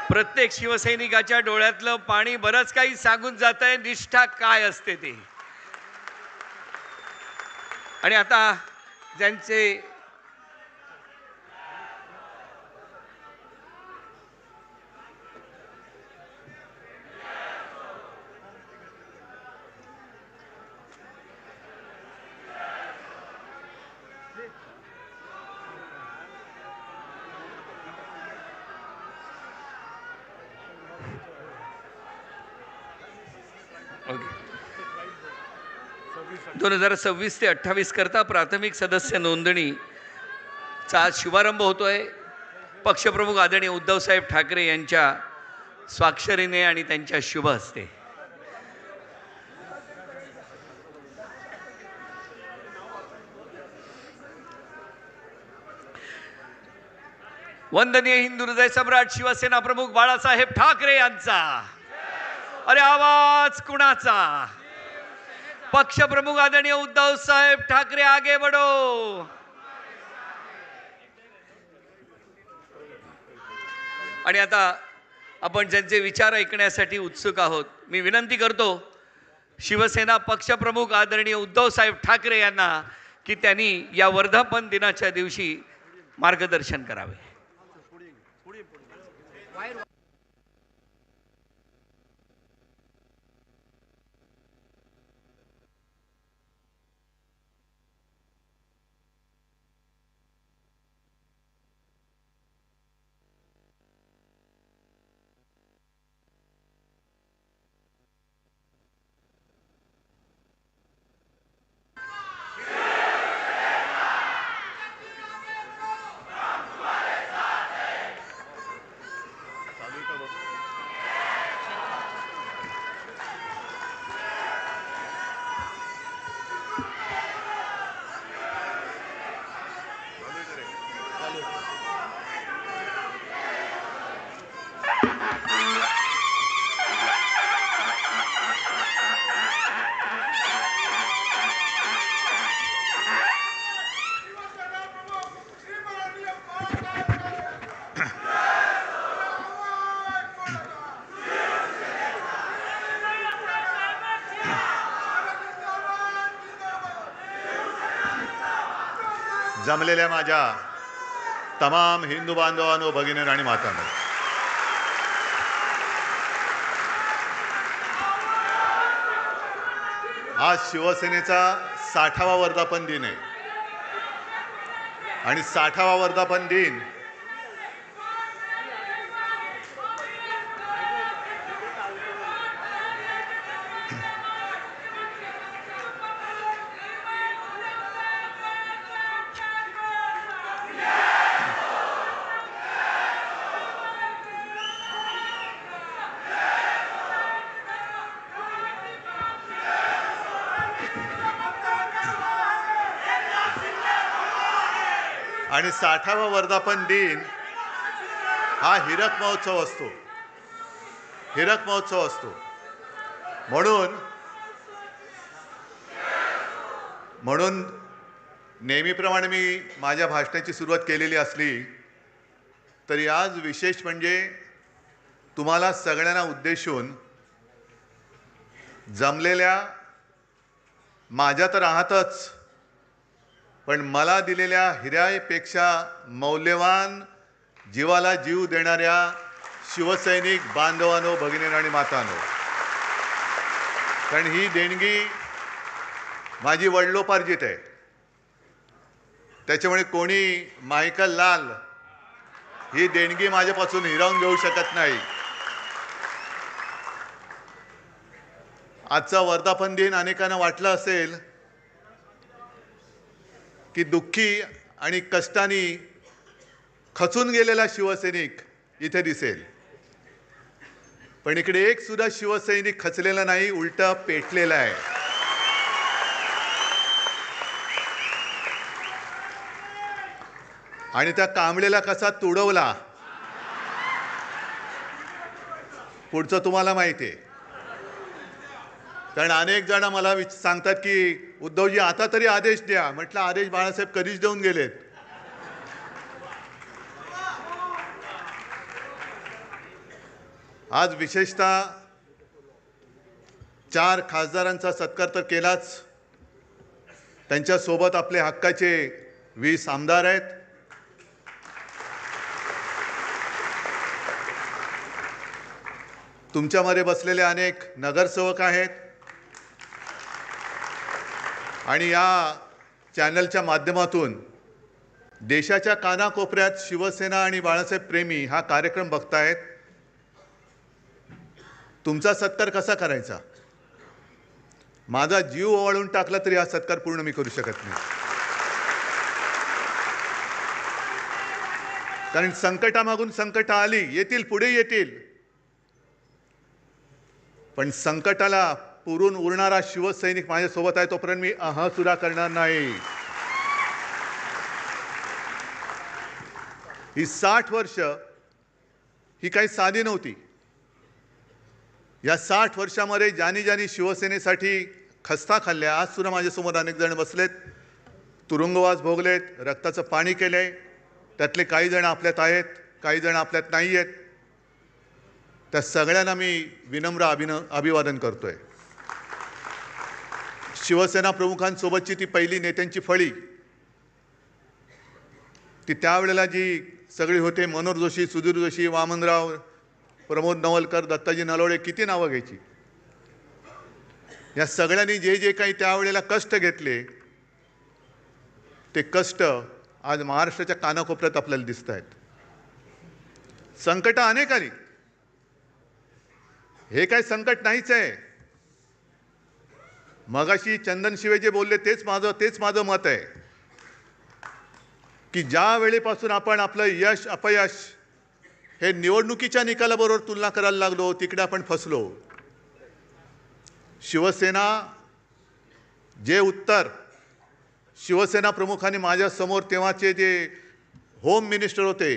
प्रत्येक शिवसैनिकाच्या डोळ्यातलं पाणी बरंच काही सांगून जात आहे निष्ठा काय असते ते. आणि आता ज्यांचे ओके 2026 ते 28 करता प्राथमिक सदस्य नोंदणीचा आज शुभारंभ होतोय. पक्षप्रमुख आदरणीय उद्धवसाहेब ठाकरे यांच्या स्वाक्षरीने आणि त्यांच्या शुभ हस्ते. वंदनीय हिंदू हृदय सम्राट शिवसेना प्रमुख बाळासाहेब ठाकरे यांचा. अरे आवाज कुणाचा? पक्षप्रमुख आदरणीय उद्धव साहेब ठाकरे आगे बढ़ो. आणि आता आपण ज्यांचे विचार ऐकण्यासाठी उत्सुक आहोत मी विनंती करतो शिवसेना पक्षप्रमुख आदरणीय उद्धव साहेब ठाकरे यांना की त्यांनी या वर्धापन दिनाच्या दिवशी मार्गदर्शन करावे. जमलेल्या माझ्या तमाम हिंदू बांधवांनो, भगिनी आणि मातांनो, आज शिवसेनेचा 60वा वर्धापन दिन आहे आणि 60वा वर्धापन दिन आणि 60वा वर्धापन दिन हा हिरक महोत्सव असतो, हिरक महोत्सव असतो. म्हणून नेहमीप्रमाणे मी माझ्या भाषणाची सुरुवात केलेली असली तरी आज विशेष म्हणजे तुम्हाला सगळ्यांना उद्देशून जमलेल्या, माझ्या तर आहातच, पण मला दिलेल्या हिऱ्यापेक्षा मौल्यवान, जीवाला जीव देणाऱ्या शिवसैनिक बांधवांनो, भगिनी आणि मातांनो, कारण ही देणगी माझी वडिलोपार्जित आहे. त्याच्यामुळे कोणी मायकल लाल ही देणगी माझ्यापासून हिरावून घेऊ शकत नाही. आजचा वर्धापन दिन अनेकांना वाटलं असेल की दुःखी आणि कष्टाने खचून गेलेला शिवसैनिक इथे दिसेल, पण इकडे एक सुद्धा शिवसैनिक खचलेला नाही, उलटा पेटलेला आहे. आणि त्या कांबळेला कसा तुडवला पुढचं तुम्हाला माहिती आहे. कारण अनेक जण मला सांगतात की उद्धवजी आता तरी आदेश द्या. म्हटलं आदेश बाळासाहेब कधीच देऊन गेलेत. आज विशेषतः 4 खासदारांचा सत्कार तर केलाच, त्यांच्यासोबत आपले हक्काचे 20 आमदार आहेत. तुमच्यामध्ये बसलेले अनेक नगरसेवक आहेत आणि या चॅनलच्या माध्यमातून देशाच्या कानाकोपऱ्यात शिवसेना आणि बाळासाहेब प्रेमी हा कार्यक्रम बघतायत. तुमचा सत्कार कसा करायचा? माझा जीव ओवाळून टाकला तरी हा सत्कार पूर्ण मी करू शकत नाही. कारण संकटामागून संकट आली, येतील, पुढे येतील, पण संकटाला पुरून उरणारा शिवसैनिक माझ्यासोबत आहे तोपर्यंत मी सुद्धा करणार नाही. ही 60 वर्ष ही काही साधी नव्हती. या 60 वर्षामध्ये ज्यांनी शिवसेनेसाठी खस्ता खाल्ल्या, आज सुद्धा माझ्यासमोर अनेक जण बसलेत, तुरुंगवास भोगलेत, रक्ताचं पाणी केलंय. त्यातले काही जण आपल्यात आहेत, काही जण आपल्यात नाही आहेत. त्या सगळ्यांना मी विनम्र अभिवादन करतोय. शिवसेना प्रमुखांसोबतची ती पहिली नेत्यांची फळी, ती त्यावेळेला जी सगळी होते, मनोहर जोशी, सुधीर जोशी, वामनराव, प्रमोद नवलकर, दत्ताजी नलोडे, किती नावं घ्यायची. या सगळ्यांनी जे जे काही त्यावेळेला कष्ट घेतले, ते कष्ट आज महाराष्ट्राच्या कानाकोपऱ्यात आपल्याला दिसत आहेत. संकट अनेक आली, हे काय संकट नाहीच आहे. मगाशी चंदन शिवे जे बोलले तेच माझं मत आहे की ज्या वेळेपासून आपण आपलं यश अपयश हे निवडणुकीच्या निकालाबरोबर तुलना करायला लागलो, तिकडे आपण फसलो. शिवसेना जे उत्तर शिवसेना प्रमुखांनी माझ्यासमोर, तेव्हाचे जे होम मिनिस्टर होते,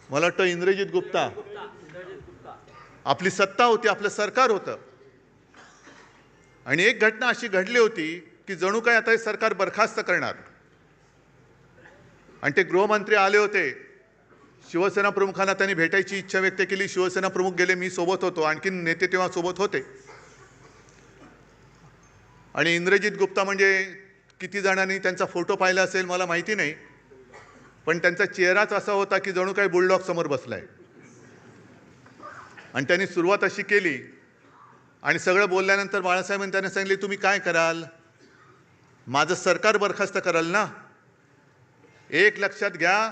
मला वाटतं इंद्रजित गुप्ता, आपली सत्ता होती, आपलं सरकार होतं, आणि एक घटना अशी घडली होती की जणू काय आता हे सरकार बरखास्त करणार. आणि ते गृहमंत्री आले होते, शिवसेना प्रमुखांना त्यांनी भेटायची इच्छा व्यक्त केली. शिवसेना प्रमुख गेले, मी सोबत होतो, आणखी नेते तेव्हा सोबत होते. आणि इंद्रजित गुप्ता म्हणजे किती जणांनी त्यांचा फोटो पाहिला असेल मला माहिती नाही, पण त्यांचा चेहराच असा होता की जणू काही बुलडॉग समोर बसलाय. आणि त्यांनी सुरुवात अशी केली आणि सगळं बोलल्यानंतर बाळासाहेबांनी त्यांना सांगितले, तुम्ही काय कराल? माझं सरकार बरखास्त कराल ना? एक लक्षात घ्या,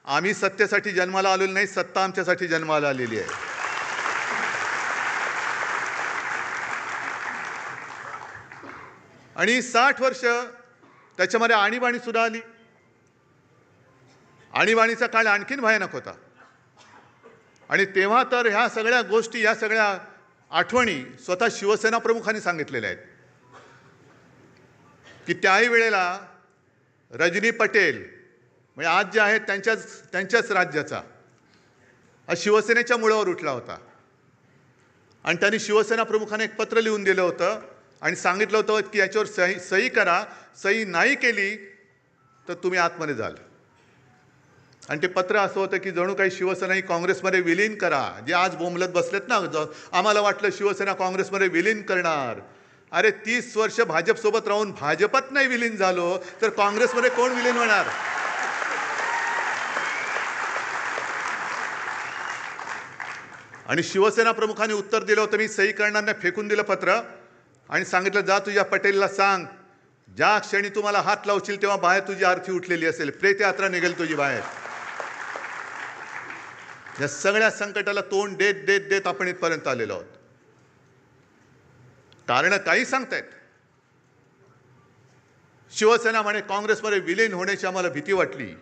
आम्ही सत्तेसाठी जन्माला आलेलो नाही, सत्ता आमच्यासाठी जन्माला आलेली आहे. आणि 60 वर्ष त्याच्यामध्ये आणीबाणी सुद्धा आली. आणीबाणीचा काळ आणखीन भयानक होता. आणि तेव्हा तर ह्या सगळ्या गोष्टी, या सगळ्या आठवणी स्वतः शिवसेना प्रमुखांनी सांगितलेल्या आहेत की त्याही वेळेला रजनी पटेल म्हणजे आज जे आहेत त्यांच्याच राज्याचा हा शिवसेनेच्या मुळावर उठला होता. आणि त्यांनी शिवसेना प्रमुखाने एक पत्र लिहून दिलं होतं आणि सांगितलं होतं की याच्यावर सही करा, सही नाही केली तर तुम्ही आतमध्ये जाल. आणि ते पत्र असं होतं की जणू काही शिवसेना ही काँग्रेसमध्ये विलीन करा. जे आज बोंबलत बसलेत ना, आम्हाला वाटलं शिवसेना काँग्रेसमध्ये विलीन करणार. अरे 30 वर्ष भाजपसोबत राहून भाजपात नाही विलीन झालो तर काँग्रेसमध्ये कोण विलीन होणार? आणि शिवसेना प्रमुखांनी उत्तर दिलं होतं, मी सही करणाऱ्यांना फेकून दिलं पत्र आणि सांगितलं, जा तुझ्या पटेलला सांग, ज्या क्षणी तुम्हाला हात लावशील तेव्हा बाहेर तुझी आरती उठलेली असेल, प्रेत यात्रा निघेल तुझी बाहेर. या सगळ्या संकटाला तोंड देत देत देत आपण इथपर्यंत आलेलो आहोत. कारण काही सांगतायत. शिवसेना म्हणे काँग्रेसमध्ये विलीन होण्याची आम्हाला भीती वाटली.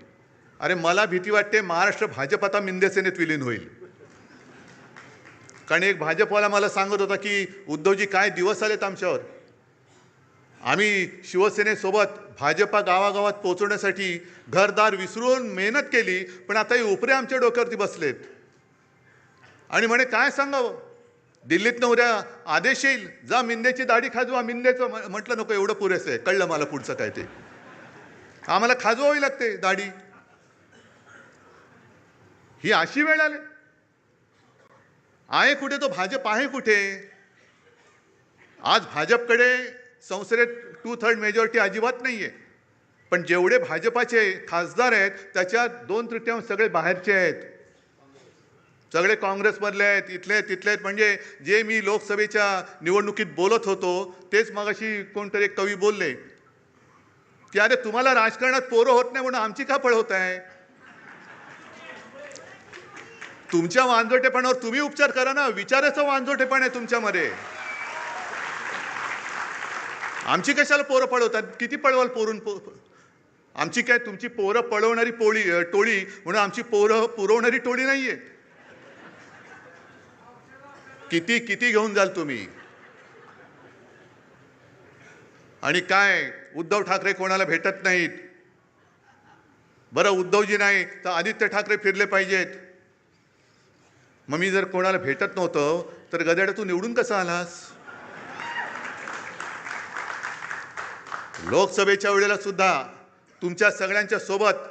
अरे मला भीती वाटते महाराष्ट्र भाजप आता मिंदेसेनेत विलीन होईल. कारण एक भाजपवाला मला सांगत होता की उद्धवजी काय दिवस आलेत आमच्यावर. आम्ही शिवसेनेसोबत भाजपा गावागावात पोहोचवण्यासाठी घरदार विसरून मेहनत केली, पण आता हे उपरे आमच्या डोक्यावरती बसलेत. आणि म्हणे काय सांगावं, दिल्लीतनं उद्या आदेश येईल, जा मिंदेची दाढी खाजवा. मिंदेचं म्हटलं नको, एवढं पुरेसं आहे, कळलं मला पुढचं काय ते. आम्हाला खाजवावी लागते दाढी. ही अशी वेळ आली. आहे कुठे तो भाजप, आहे कुठे? आज भाजपकडे संसदेत 2/3 मेजॉरिटी अजिबात नाही आहे. पण जेवढे भाजपाचे खासदार आहेत त्याच्यात 2/3 सगळे बाहेरचे आहेत, सगळे काँग्रेसमधले आहेत, इथले तिथले आहेत. म्हणजे जे मी लोकसभेच्या निवडणुकीत बोलत होतो तेच मगाशी कोणतरी एक कवी बोलले की अरे तुम्हाला राजकारणात पोरं होत नाही म्हणून आमची का पळवत आहे? तुमच्या वांजोटेपणावर तुम्ही उपचार करा ना. विचाराचं वांजोटेपण आहे तुमच्यामध्ये. आमची कशाला पोरं पळवतात? किती पळवाल पोरून? आमची काय तुमची पोरं पळवणारी टोळी म्हणून आमची पोरं पुरवणारी टोळी नाहीये. किती किती घेऊन जाल तुम्ही? आणि काय उद्धव ठाकरे कोणाला भेटत नाहीत. बरं उद्धवजी नाही तर आदित्य ठाकरे फिरले पाहिजेत. मग मी जर कोणाला भेटत नव्हतं तर गदाड्या तू निवडून कसा आलास? लोकसभेच्या वेळेला सुद्धा तुमच्या सगळ्यांच्या सोबत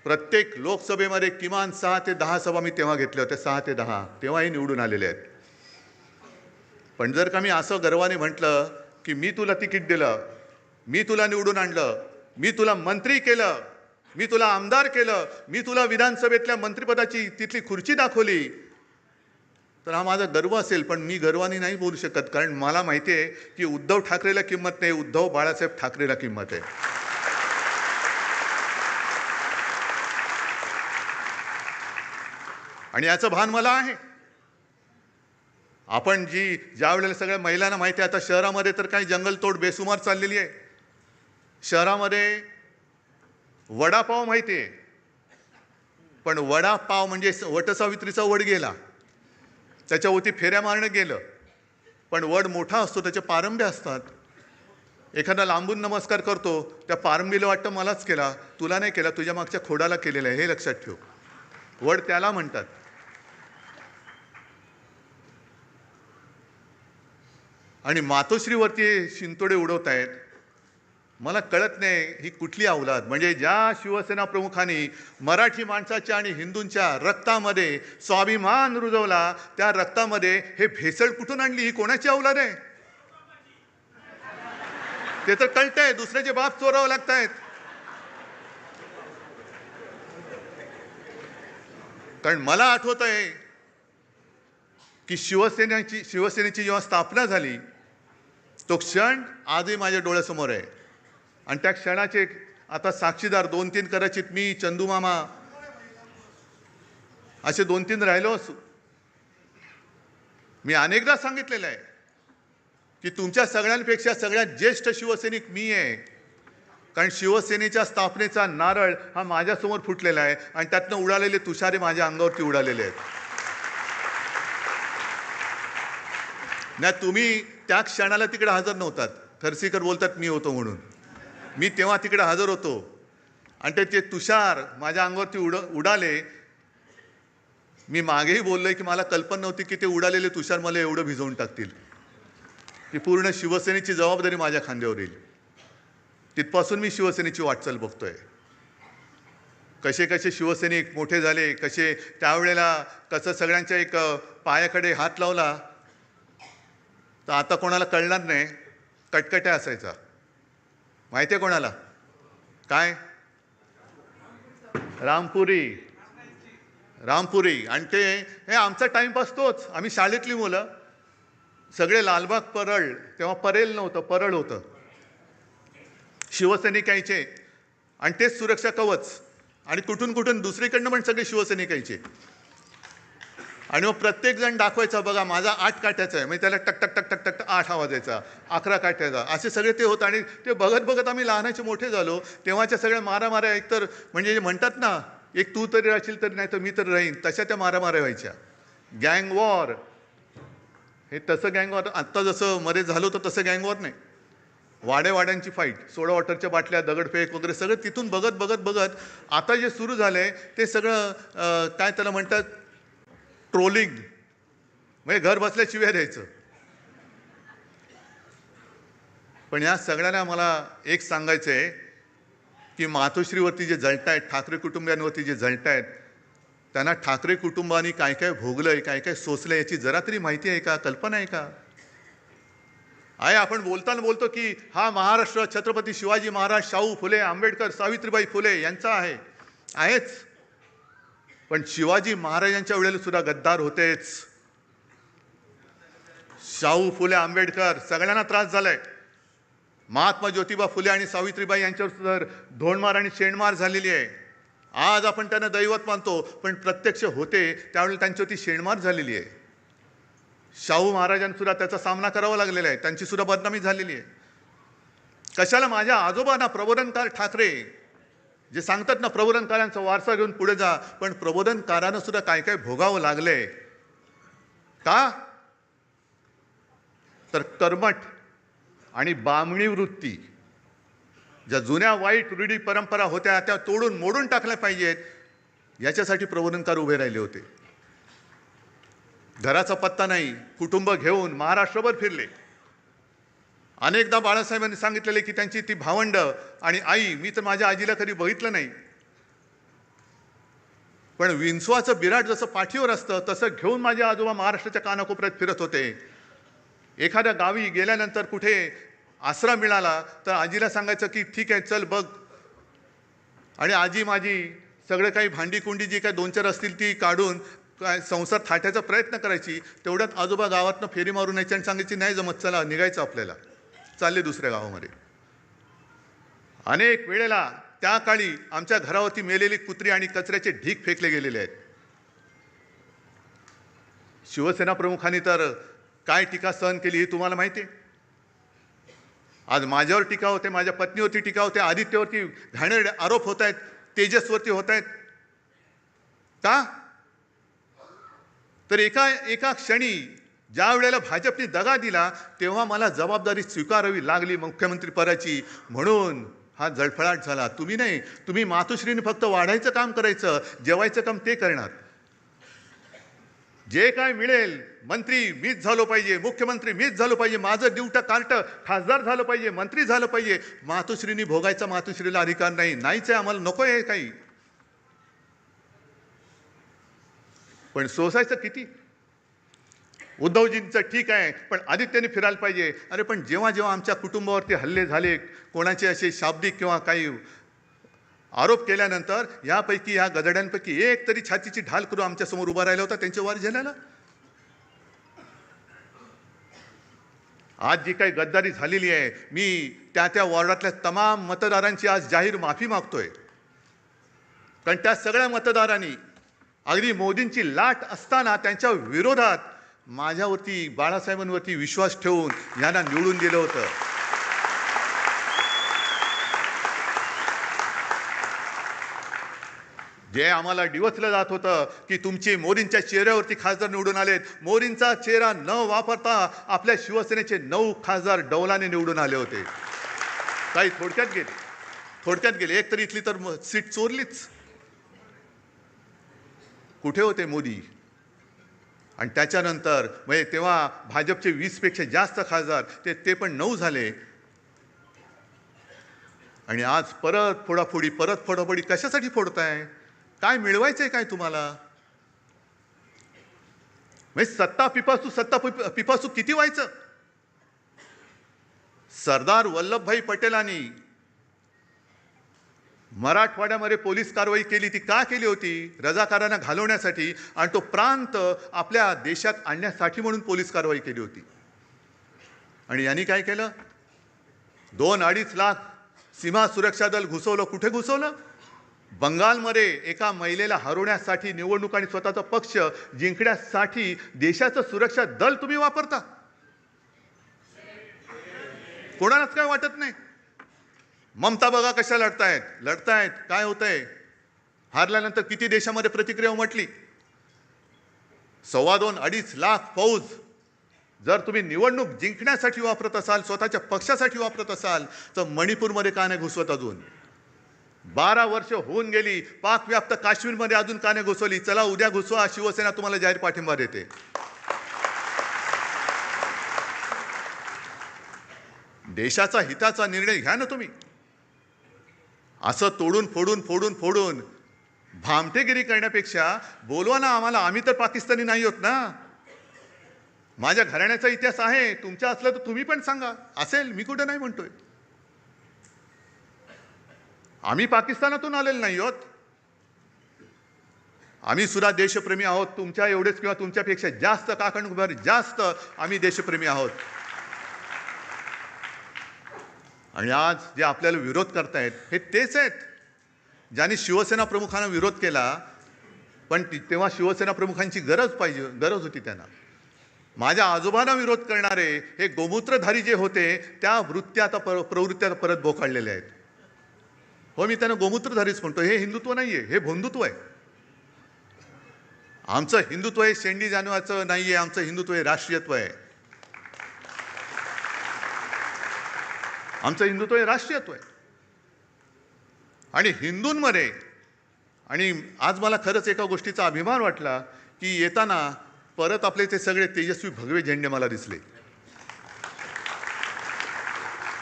प्रत्येक लोकसभेमध्ये किमान 6 ते 10 सभा मी तेव्हा घेतल्या होत्या. 6 ते 10 तेव्हाही निवडून आलेले आहेत. पण जर का मी असं गर्वाने म्हटलं की मी तुला तिकीट दिलं, मी तुला निवडून आणलं, मी तुला मंत्री केलं, मी तुला आमदार केलं, मी तुला विधानसभेतल्या मंत्रिपदाची तिथली खुर्ची दाखवली, तर हा माझा गर्व असेल. पण मी गर्वाने नाही बोलू शकत, कारण मला माहिती आहे की उद्धव ठाकरेला किंमत नाही, उद्धव बाळासाहेब ठाकरेला किंमत आहे. आणि याचं भान मला आहे. आपण ज्या वेळेला सगळ्या महिलांना माहिती आहे, आता शहरामध्ये तर काही जंगलतोड बेसुमार चाललेली आहे. शहरामध्ये वडापाव माहिती आहे, पण वडापाव म्हणजे वटसावित्रीचा वड गेला, त्याच्यावरती फेऱ्या मारणं गेलं. पण वड मोठा असतो, त्याचे पारंब्या असतात. एखादा लांबून नमस्कार करतो, त्या पारंबीला वाटतं मलाच केला, तुला नाही केला, तुझ्या मागच्या खोडाला केलेला आहे, हे लक्षात ठेव. वड त्याला म्हणतात. आणि मातोश्रीवरती शिंतोडे उडवत आहेत. मला कळत नाही ही कुठली अवलाद. म्हणजे ज्या शिवसेना प्रमुखांनी मराठी माणसाच्या आणि हिंदूंच्या रक्तामध्ये स्वाभिमान रुजवला, त्या रक्तामध्ये हे भेसळ कुठून आणली? ही कोणाची अवलाद आहे? ते तर कळतंय, दुसऱ्याचे बाप चोरावं लागतायत. कारण मला आठवत आहे की शिवसेनेची जेव्हा स्थापना झाली तो क्षण आजही माझ्या डोळ्यासमोर आहे. आणि त्या क्षणाचे आता साक्षीदार 2-3 कदाचित मी, चंदूमामा असे 2-3 राहिलो असू. मी अनेकदा सांगितलेलं आहे की तुमच्या सगळ्यांपेक्षा सगळ्यात ज्येष्ठ शिवसैनिक मी आहे. कारण शिवसेनेच्या स्थापनेचा नारळ हा माझ्यासमोर फुटलेला आहे आणि त्यातनं उडालेले तुषारे माझ्या अंगावरती उडालेले आहेत. नाही, तुम्ही त्या क्षणाला तिकडे हजर नव्हतात. खरसीकर बोलतात मी होतो म्हणून. मी तेव्हा तिकडे हजर होतो आणि ते तुषार माझ्या अंगावरती उडाले. मी मागेही बोललोय की मला कल्पना नव्हती की ते उडालेले तुषार मला एवढं भिजवून टाकतील. की पूर्ण शिवसेनेची जबाबदारी माझ्या खांद्यावर येईल. तिथपासून मी शिवसेनेची वाटचाल बघतोय. कसे कसे शिवसैनिक मोठे झाले, कसे त्यावेळेला कसं सगळ्यांच्या एक पायाकडे हात लावला तर आता कोणाला कळणार नाही, कटकट्या असायचा. माहिती आहे कोणाला? काय? रामपुरी. आणि ते हे आमचा टाइमपास तोच. आम्ही शाळेतली मुलं सगळे लालबाग परळ, तेव्हा परेल नव्हतं, परळ होतं. शिवसैनिक यायचे आणि तेच सुरक्षा कवच. आणि कुठून कुठून दुसरीकडनं पण सगळे शिवसैनिक यायचे. आणि मग प्रत्येक जण दाखवायचा, बघा माझा 8 काठ्याचा आहे. म्हणजे त्याला टक टक टक टक टक 8 आवाज यायचा, 11 काठ्याचा, असे सगळे ते होतं. आणि ते बघत बघत आम्ही लहानाचे मोठे झालो. तेव्हाच्या सगळ्या मारामाऱ्या एकतर म्हणजे म्हणतात ना, एक तू तरी राहशील तरी नाही तर मी तर राहीन, तशा त्या मारामाऱ्या व्हायच्या. गँग वॉर, हे तसं गँग वॉर आत्ता जसं मध्ये झालं होतं तसं गँग वॉर नाही. वाड्यांची फाईट, सोडा वॉटरच्या बाटल्या, दगडफेक वगैरे सगळं तिथून बघत आता जे सुरू झालंय ते सगळं काय त्याला म्हणतात, ट्रोलिंग. म्हणजे घर बसल्या शिव्या द्यायचं. पण या सगळ्यांना मला एक सांगायचं आहे की मातोश्रीवरती जे जळतायत, ठाकरे कुटुंबियांवरती जे जळतायत, त्यांना ठाकरे कुटुंबाने काय काय भोगलंय, काय काय सोसलंय याची जरा तरी माहिती आहे का, कल्पना आहे का? आहे. आपण बोलताना बोलतो की हा महाराष्ट्र छत्रपती शिवाजी महाराज, शाहू फुले, आंबेडकर, सावित्रीबाई फुले यांचा आहेच. पण शिवाजी महाराजांच्या वेळेला सुद्धा गद्दार होतेच. शाहू फुले, आंबेडकर सगळ्यांना त्रास झालाय. महात्मा ज्योतिबा फुले आणि सावित्रीबाई यांच्यावर सुद्धा धोंडमार आणि शेणमार झालेली आहे. आज आपण त्यांना दैवत मानतो, पण प्रत्यक्ष होते त्यावेळेला त्यांच्यावरती शेणमार झालेली आहे. शाहू महाराजांना सुद्धा त्याचा सामना करावा लागलेला आहे. त्यांची सुद्धा बदनामी झालेली आहे. कशाला माझ्या आजोबांना प्रबोधनकार ठाकरे जे सांगतात ना, प्रबोधनकारांचा वारसा घेऊन पुढे जा, पण प्रबोधनकारांना सुद्धा काय काय भोगावं लागलंय का? तर कर्मठ आणि बामणी वृत्ती, ज्या जुन्या वाईट रूढी परंपरा होत्या त्या तोडून मोडून टाकल्या पाहिजेत, याच्यासाठी प्रबोधनकार उभे राहिले होते. घराचा पत्ता नाही, कुटुंब घेऊन महाराष्ट्रभर फिरले. अनेकदा बाळासाहेबांनी सांगितलेले की त्यांची ती भावंड आणि आई, मी तर माझ्या आजीला कधी बघितलं नाही, पण विंचवाचं बिराट जसं पाठीवर असतं तसं घेऊन माझे आजोबा महाराष्ट्राच्या कानाकोपऱ्यात फिरत होते. एखाद्या गावी गेल्यानंतर कुठे आसरा मिळाला तर आजीला सांगायचं की ठीक आहे चल बघ, आणि आजी माझी सगळं काही भांडी कुंडी जी काही 2-4 असतील ती काढून काय संसार थाटायचा प्रयत्न करायची. तेवढ्यात आजोबा गावातनं फेरी मारून यायची आणि सांगायची नाही जमत, चला निघायचं आपल्याला, चालले दुसऱ्या गावामध्ये. अनेक वेळेला त्या काळी आमच्या घरावरती मेलेली कुत्री आणि कचऱ्याचे ढीग फेकले गेलेले आहेत. शिवसेना प्रमुखांनी तर काय टीका सहन केली हे तुम्हाला माहिती आहे. आज माझ्यावर टीका होते, माझ्या पत्नीवरती टीका होते, आदित्यवरती घाणेरडे आरोप होत आहेत, तेजसवरती होत आहेत. का? तर एका क्षणी ज्या वेळेला भाजपने दगा दिला तेव्हा मला जबाबदारी स्वीकारावी लागली मुख्यमंत्री पदाची, म्हणून हा जळफळाट झाला. तुम्ही नाही, तुम्ही मातोश्रीने फक्त वाढायचं काम करायचं, जेवायचं काम ते करणार. जे काय मिळेल, मंत्री मीच झालो पाहिजे, मुख्यमंत्री मीच झालो पाहिजे, माझं ड्युटा कार्ट खासदार झालं पाहिजे, मंत्री झालं पाहिजे. मातोश्रीने भोगायचा मातोश्रीला अधिकार नाही, नाहीच आहे, आम्हाला नको आहे काही. पण सोसायचं किती? उद्धवजींचं ठीक आहे, पण आदित्यने फिरायला पाहिजे. अरे पण जेव्हा जेव्हा आमच्या कुटुंबावरती हल्ले झाले, कोणाचे असे शाब्दिक किंवा काही आरोप केल्यानंतर यापैकी या गदड्यांपैकी एक तरी छातीची ढाल करून आमच्यासमोर उभा राहिला होता त्यांच्या वर झेलायला. आज जी काही गद्दारी झालेली आहे, मी त्या वॉर्डातल्या तमाम मतदारांची आज जाहीर माफी मागतोय. कारण त्या सगळ्या मतदारांनी अगदी मोदींची लाट असताना त्यांच्या विरोधात माझ्यावरती, बाळासाहेबांवरती विश्वास ठेवून यांना निवडून दिलं होतं. जे आम्हाला डिवचलं जात होतं की तुमची मोदींच्या चेहऱ्यावरती खासदार निवडून आलेत, मोदींचा चेहरा न वापरता आपल्या शिवसेनेचे 9 खासदार डौलाने निवडून आले होते. काही थोडक्यात गेले. एक तरी इथली तर सीट चोरलीच. कुठे होते मोदी? आणि त्याच्यानंतर म्हणजे तेव्हा भाजपचे 20पेक्षा जास्त खासदार ते पण 9 झाले. आणि आज परत फोडाफोडी कशासाठी फोडताय? काय मिळवायचंय काय तुम्हाला? म्हणजे सत्ता पिपासू किती व्हायचं? सरदार वल्लभभाई पटेलांनी मराठवाड्यामध्ये पोलीस कारवाई केली, ती का केली होती? रजाकारांना घालवण्यासाठी आणि तो प्रांत आपल्या देशात आणण्यासाठी म्हणून पोलीस कारवाई केली होती. आणि यांनी काय केलं? 2-2.5 लाख सीमा सुरक्षा दल घुसवलं. कुठे घुसवलं? बंगालमध्ये एका महिलेला हरवण्यासाठी निवडणूक आणि स्वतःचा पक्ष जिंकण्यासाठी देशाचं सुरक्षा दल तुम्ही वापरता. कोणालाच काय वाटत नाही. ममता बघा कशा लढतायत. काय होतंय? हारल्यानंतर किती देशामध्ये प्रतिक्रिया उमटली. 2.25-2.5 लाख फौज जर तुम्ही निवडणूक जिंकण्यासाठी वापरत असाल, स्वतःच्या पक्षासाठी वापरत असाल, तर मणिपूरमध्ये का नाही घुसवत? अजून 12 वर्ष होऊन गेली. पाक व्याप्त काश्मीरमध्ये अजून का नाही घुसवली? चला उद्या घुसवा. शिवसेना तुम्हाला जाहीर पाठिंबा देते. देशाचा हिताचा निर्णय घ्या ना तुम्ही. असं फोडून भामटेगिरी करण्यापेक्षा बोलवा ना आम्हाला. आम्ही तर पाकिस्तानी नाही होत ना. माझ्या घराण्याचा इतिहास आहे. तुमच्या असलं तर तुम्ही पण सांगा. असेल, मी कुठे नाही म्हणतोय. आम्ही पाकिस्तानातून आलेलो नाही आहोत. आम्ही सुद्धा देशप्रेमी आहोत. तुमच्या एवढेच किंवा तुमच्यापेक्षा जास्त, काकणभर जास्त आम्ही देशप्रेमी आहोत. आणि आज जे आपल्याला विरोध करतायत हे तेच आहेत ज्यांनी शिवसेना प्रमुखांना विरोध केला. पण तेव्हा शिवसेना प्रमुखांची गरज होती त्यांना. माझ्या आजोबांना विरोध करणारे हे गोमूत्रधारी जे होते, त्या प्रवृत्त्या परत बोकाळलेल्या आहेत. हो, मी त्यांना गोमूत्रधारीच म्हणतो. हे हिंदुत्व नाहीये, हे भोंदुत्व आहे. आमचं हिंदुत्व हे शेंडी जाणवाचं नाहीये. आमचं हिंदुत्व हे राष्ट्रीयत्व आहे. आमचं हिंदुत्व हे राष्ट्रीयत्व आहे. आणि हिंदूंमध्ये, आणि आज मला खरंच एका गोष्टीचा अभिमान वाटला की येताना परत आपले ते सगळे तेजस्वी भगवे झेंडे मला दिसले.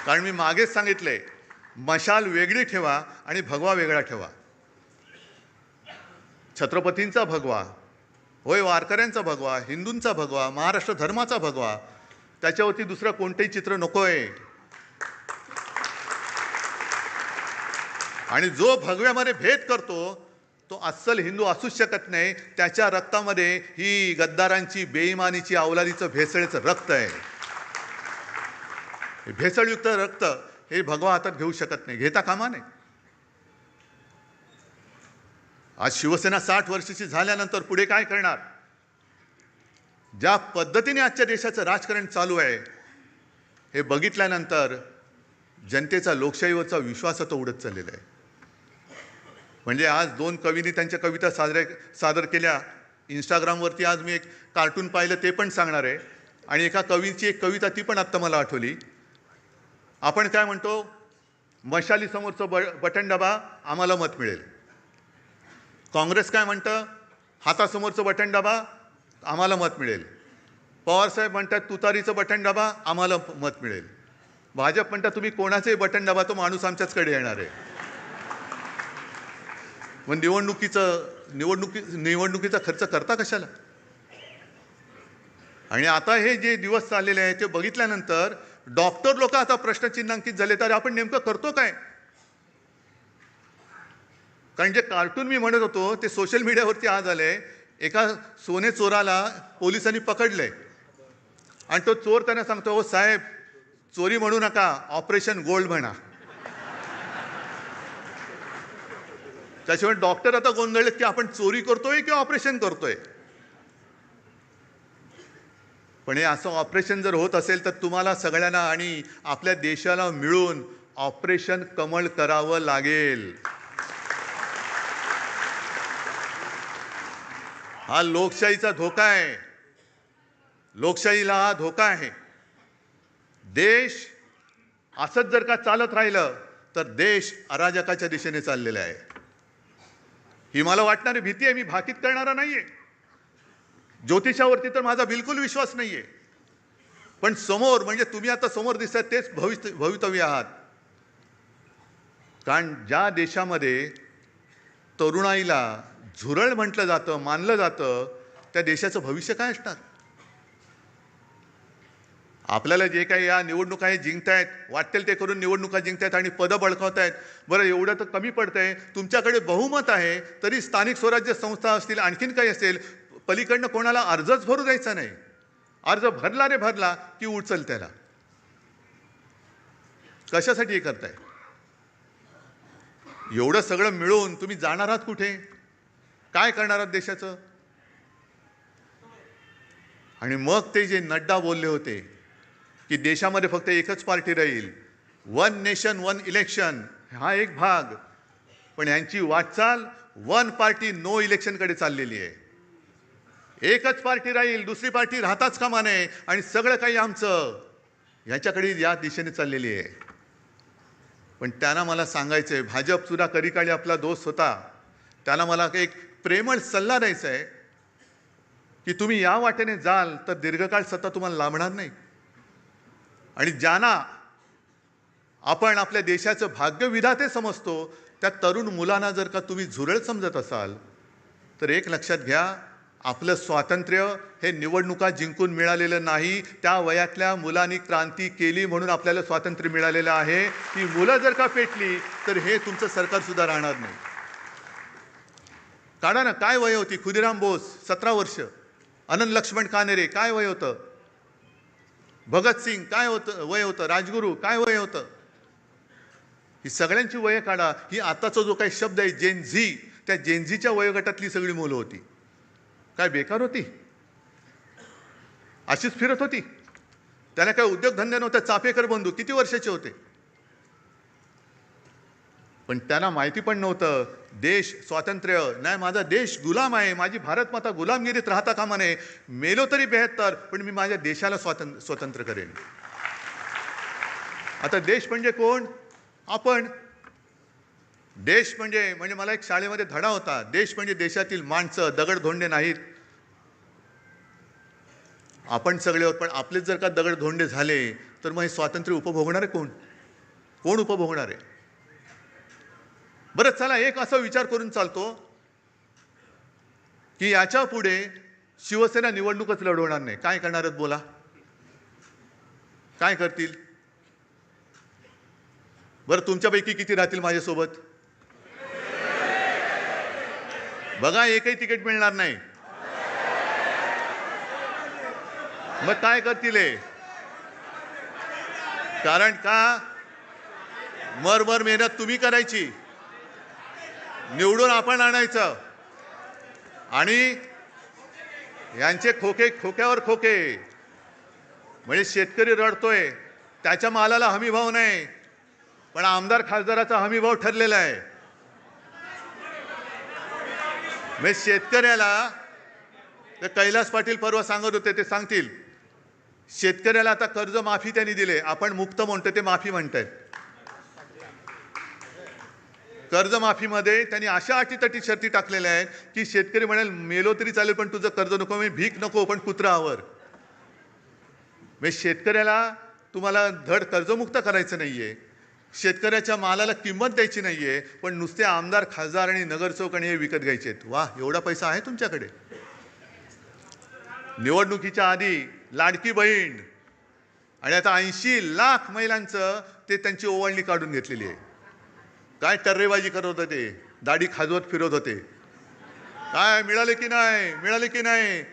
कारण मी मागेच सांगितलंय, मशाल वेगळी ठेवा आणि भगवा वेगळा ठेवा. छत्रपतींचा भगवा होय, वारकऱ्यांचा भगवा, हिंदूंचा भगवा, महाराष्ट्र धर्माचा भगवा, त्याच्यावरती दुसरं कोणतंही चित्र नकोय. आणि जो भगव्यामध्ये भेद करतो तो अस्सल हिंदू असूच शकत नाही. त्याच्या रक्तामध्ये ही गद्दारांची, बेईमानीची, अवलादीचं, भेसळीचं रक्त आहे. भेसळयुक्त रक्त हे भगवा हातात घेऊ शकत नाही, घेता कामा नये. आज शिवसेना 60 वर्षाची झाल्यानंतर पुढे काय करणार? ज्या पद्धतीने आजच्या देशाचं राजकारण चालू आहे हे बघितल्यानंतर जनतेचा लोकशाहीवरचा विश्वास आता उडत चाललेला आहे. म्हणजे आज 2 कवींनी त्यांच्या कविता सादर केल्या. इंस्टाग्रामवरती आज मी एक कार्टून पाहिलं, ते पण सांगणार आहे. आणि एका कवीची एक कविता, ती पण आत्ता मला आठवली. आपण काय म्हणतो? मशालीसमोरचं बटन दाबा, आम्हाला मत मिळेल. काँग्रेस काय म्हणतं? हातासमोरचं बटन दाबा, आम्हाला मत मिळेल. पवारसाहेब म्हणतात तुतारीचं बटन दाबा, आम्हाला मत मिळेल. भाजप म्हणतात तुम्ही कोणाचंही बटन दाबा, तो माणूस आमच्याचकडे येणार आहे. मग निवडणुकीचा खर्च करता कशाला? आणि आता हे जे दिवस चाललेले आहेत ते बघितल्यानंतर डॉक्टर लोक आता प्रश्नचिन्हांकित झाले, तर आपण नेमकं करतो काय? कारण जे कार्टून मी म्हणत होतो ते सोशल मीडियावरती आज आले. एका सोने चोराला पोलिसांनी पकडलंय आणि तो चोर त्यांना सांगतो, हो साहेब, चोरी म्हणू नका, ऑपरेशन गोल्ड म्हणा. त्याशिवाय डॉक्टर आता गोंधळलेत की आपण चोरी करतोय की ऑपरेशन करतोय. पण हे असं ऑपरेशन जर होत असेल तर तुम्हाला सगळ्यांना आणि आपल्या देशाला मिळून ऑपरेशन कमळ करावं लागेल. हा लोकशाहीचा धोका आहे. लोकशाहीला हा धोका आहे. देश असंच जर का चालत राहिलं तर देश अराजकाच्या दिशेने चाललेला आहे. ही मला वाटणारी भीती आहे. मी भाकीत करणारा नाहीये. ज्योतिषावरती तर माझा बिलकुल विश्वास नाहीये. पण समोर, म्हणजे तुम्ही आता समोर दिसतात तेच भवितव्य आहात. कारण ज्या देशामध्ये तरुणाईला झुरळ म्हटलं जातं, मानलं जातं, त्या देशाचं भविष्य काय असणार? आपल्याला जे काही या निवडणुका हे जिंकतायत, वाटेल ते करून निवडणुका जिंकतायत आणि पदं बळकावतायत. बरं, एवढं तर कमी पडतंय. तुमच्याकडे बहुमत आहे तरी स्थानिक स्वराज्य संस्था असतील, आणखीन काही असेल, पलीकडनं कोणाला अर्जच भरू द्यायचा नाही. अर्ज भरला रे भरला की उचल त्याला. कशासाठी हे करताय? एवढं सगळं मिळून तुम्ही जाणार आहात कुठे? काय करणार आहात देशाचं? आणि मग ते जे नड्डा बोलले होते की देशामध्ये फक्त एकच पार्टी राहील, 1 नेशन 1 इलेक्शन, हा एक भाग. पण यांची वाटचाल 1 पार्टी नो इलेक्शनकडे चाललेली आहे. एकच पार्टी राहील, दुसरी पार्टी राहताच कामा नये आणि सगळं काही आमचं, ह्याच्याकडे या दिशेने चाललेली आहे. पण त्यांना मला सांगायचं आहे, भाजप सुद्धा कधीकाळी आपला दोस्त होता, त्यांना मला एक प्रेमळ सल्ला द्यायचा आहे की तुम्ही या वाटेने जाल तर दीर्घकाळ सत्ता तुम्हाला लाभणार नाही. आणि ज्यांना आपण आपल्या देशाचं भाग्यविधाते समजतो त्या तरुण मुलांना जर का तुम्ही झुरळ समजत असाल तर एक लक्षात घ्या, आपलं स्वातंत्र्य हे निवडणुका जिंकून मिळालेलं नाही. त्या वयातल्या मुलांनी क्रांती केली म्हणून आपल्याला स्वातंत्र्य मिळालेलं आहे. ती मुलं जर का पेटली तर हे तुमचं सरकार सुद्धा राहणार नाही. काढा ना, काय वय होती? खुदिराम बोस 17 वर्ष, अनंत लक्ष्मण कानेरे काय वय होतं? भगतसिंग काय होतं वय होतं? राजगुरू काय वय होतं? ही सगळ्यांची वय काढा. ही आताचा जो काही शब्द आहे जेनझी, त्या जेनझीच्या वयोगटातली सगळी मुलं होती. काय बेकार होती? अशीच फिरत होती. त्याला काय उद्योगधंदे नव्हते. चाफेकर बंधू किती वर्षाचे होते? पण त्यांना माहिती पण नव्हतं देश स्वातंत्र्य नाही, माझा देश गुलाम आहे, माझी भारत माता गुलामगिरीत राहता कामा नये. मेलो तरी 72, पण मी माझ्या देशाला स्वतंत्र करेन. आता देश म्हणजे कोण? आपण. देश म्हणजे मला एक शाळेमध्ये धडा होता, देश म्हणजे देशातील माणसं, दगडधोंडे नाहीत. आपण सगळे आहोत, पण आपलेच जर का दगडधोंडे झाले तर मग हे स्वातंत्र्य उपभोगणार आहे कोण? कोण उपभोगणार आहे? बरं, चला एक असा विचार करून चालतो की याच्या पुढे शिवसेना निवडणूकच लढवणार नाही. काय करणार आहेत बोला? काय करतील? बरं, तुमच्यापैकी किती राहतील माझ्यासोबत? बघा, एकही तिकीट मिळणार नाही. मग काय करतील? कारण का मरमर मेहनत तुम्ही करायची, निवडून आपण आणायचं आणि यांचे खोके खोक्यावर खोके. म्हणजे शेतकरी रडतोय, त्याच्या मालाला हमीभाव नाही, पण आमदार खासदाराचा हमीभाव ठरलेला आहे. म्हणजे शेतकऱ्याला, ते कैलास पाटील परवा सांगत होते, ते सांगतील शेतकऱ्याला आता कर्जमाफी त्यांनी दिले. आपण मुक्त म्हणतो, ते माफी म्हणतायत. कर्जमाफीमध्ये त्यांनी अशा अटीतटी शर्ती टाकलेल्या आहेत की शेतकरी म्हणेल मेलो तरी चालेल पण तुझं कर्ज नको, मी भीक नको, पण कुत्रा. शेतकऱ्याला तुम्हाला धड कर्जमुक्त करायचं नाहीये, शेतकऱ्याच्या मालाला किंमत द्यायची नाहीये, पण नुसते आमदार खासदार आणि नगरसेवक आणि हे विकत घ्यायचे. वा, एवढा पैसा आहे तुमच्याकडे? निवडणुकीच्या आधी लाडकी बहीण आणि आता 80 लाख महिलांचं ते त्यांची ओवाळणी काढून घेतलेली आहे. काय टर्रेबाजी करत होते, दाढी खाजवत फिरत होते. काय मिळाले की नाही, मिळाले की नाही.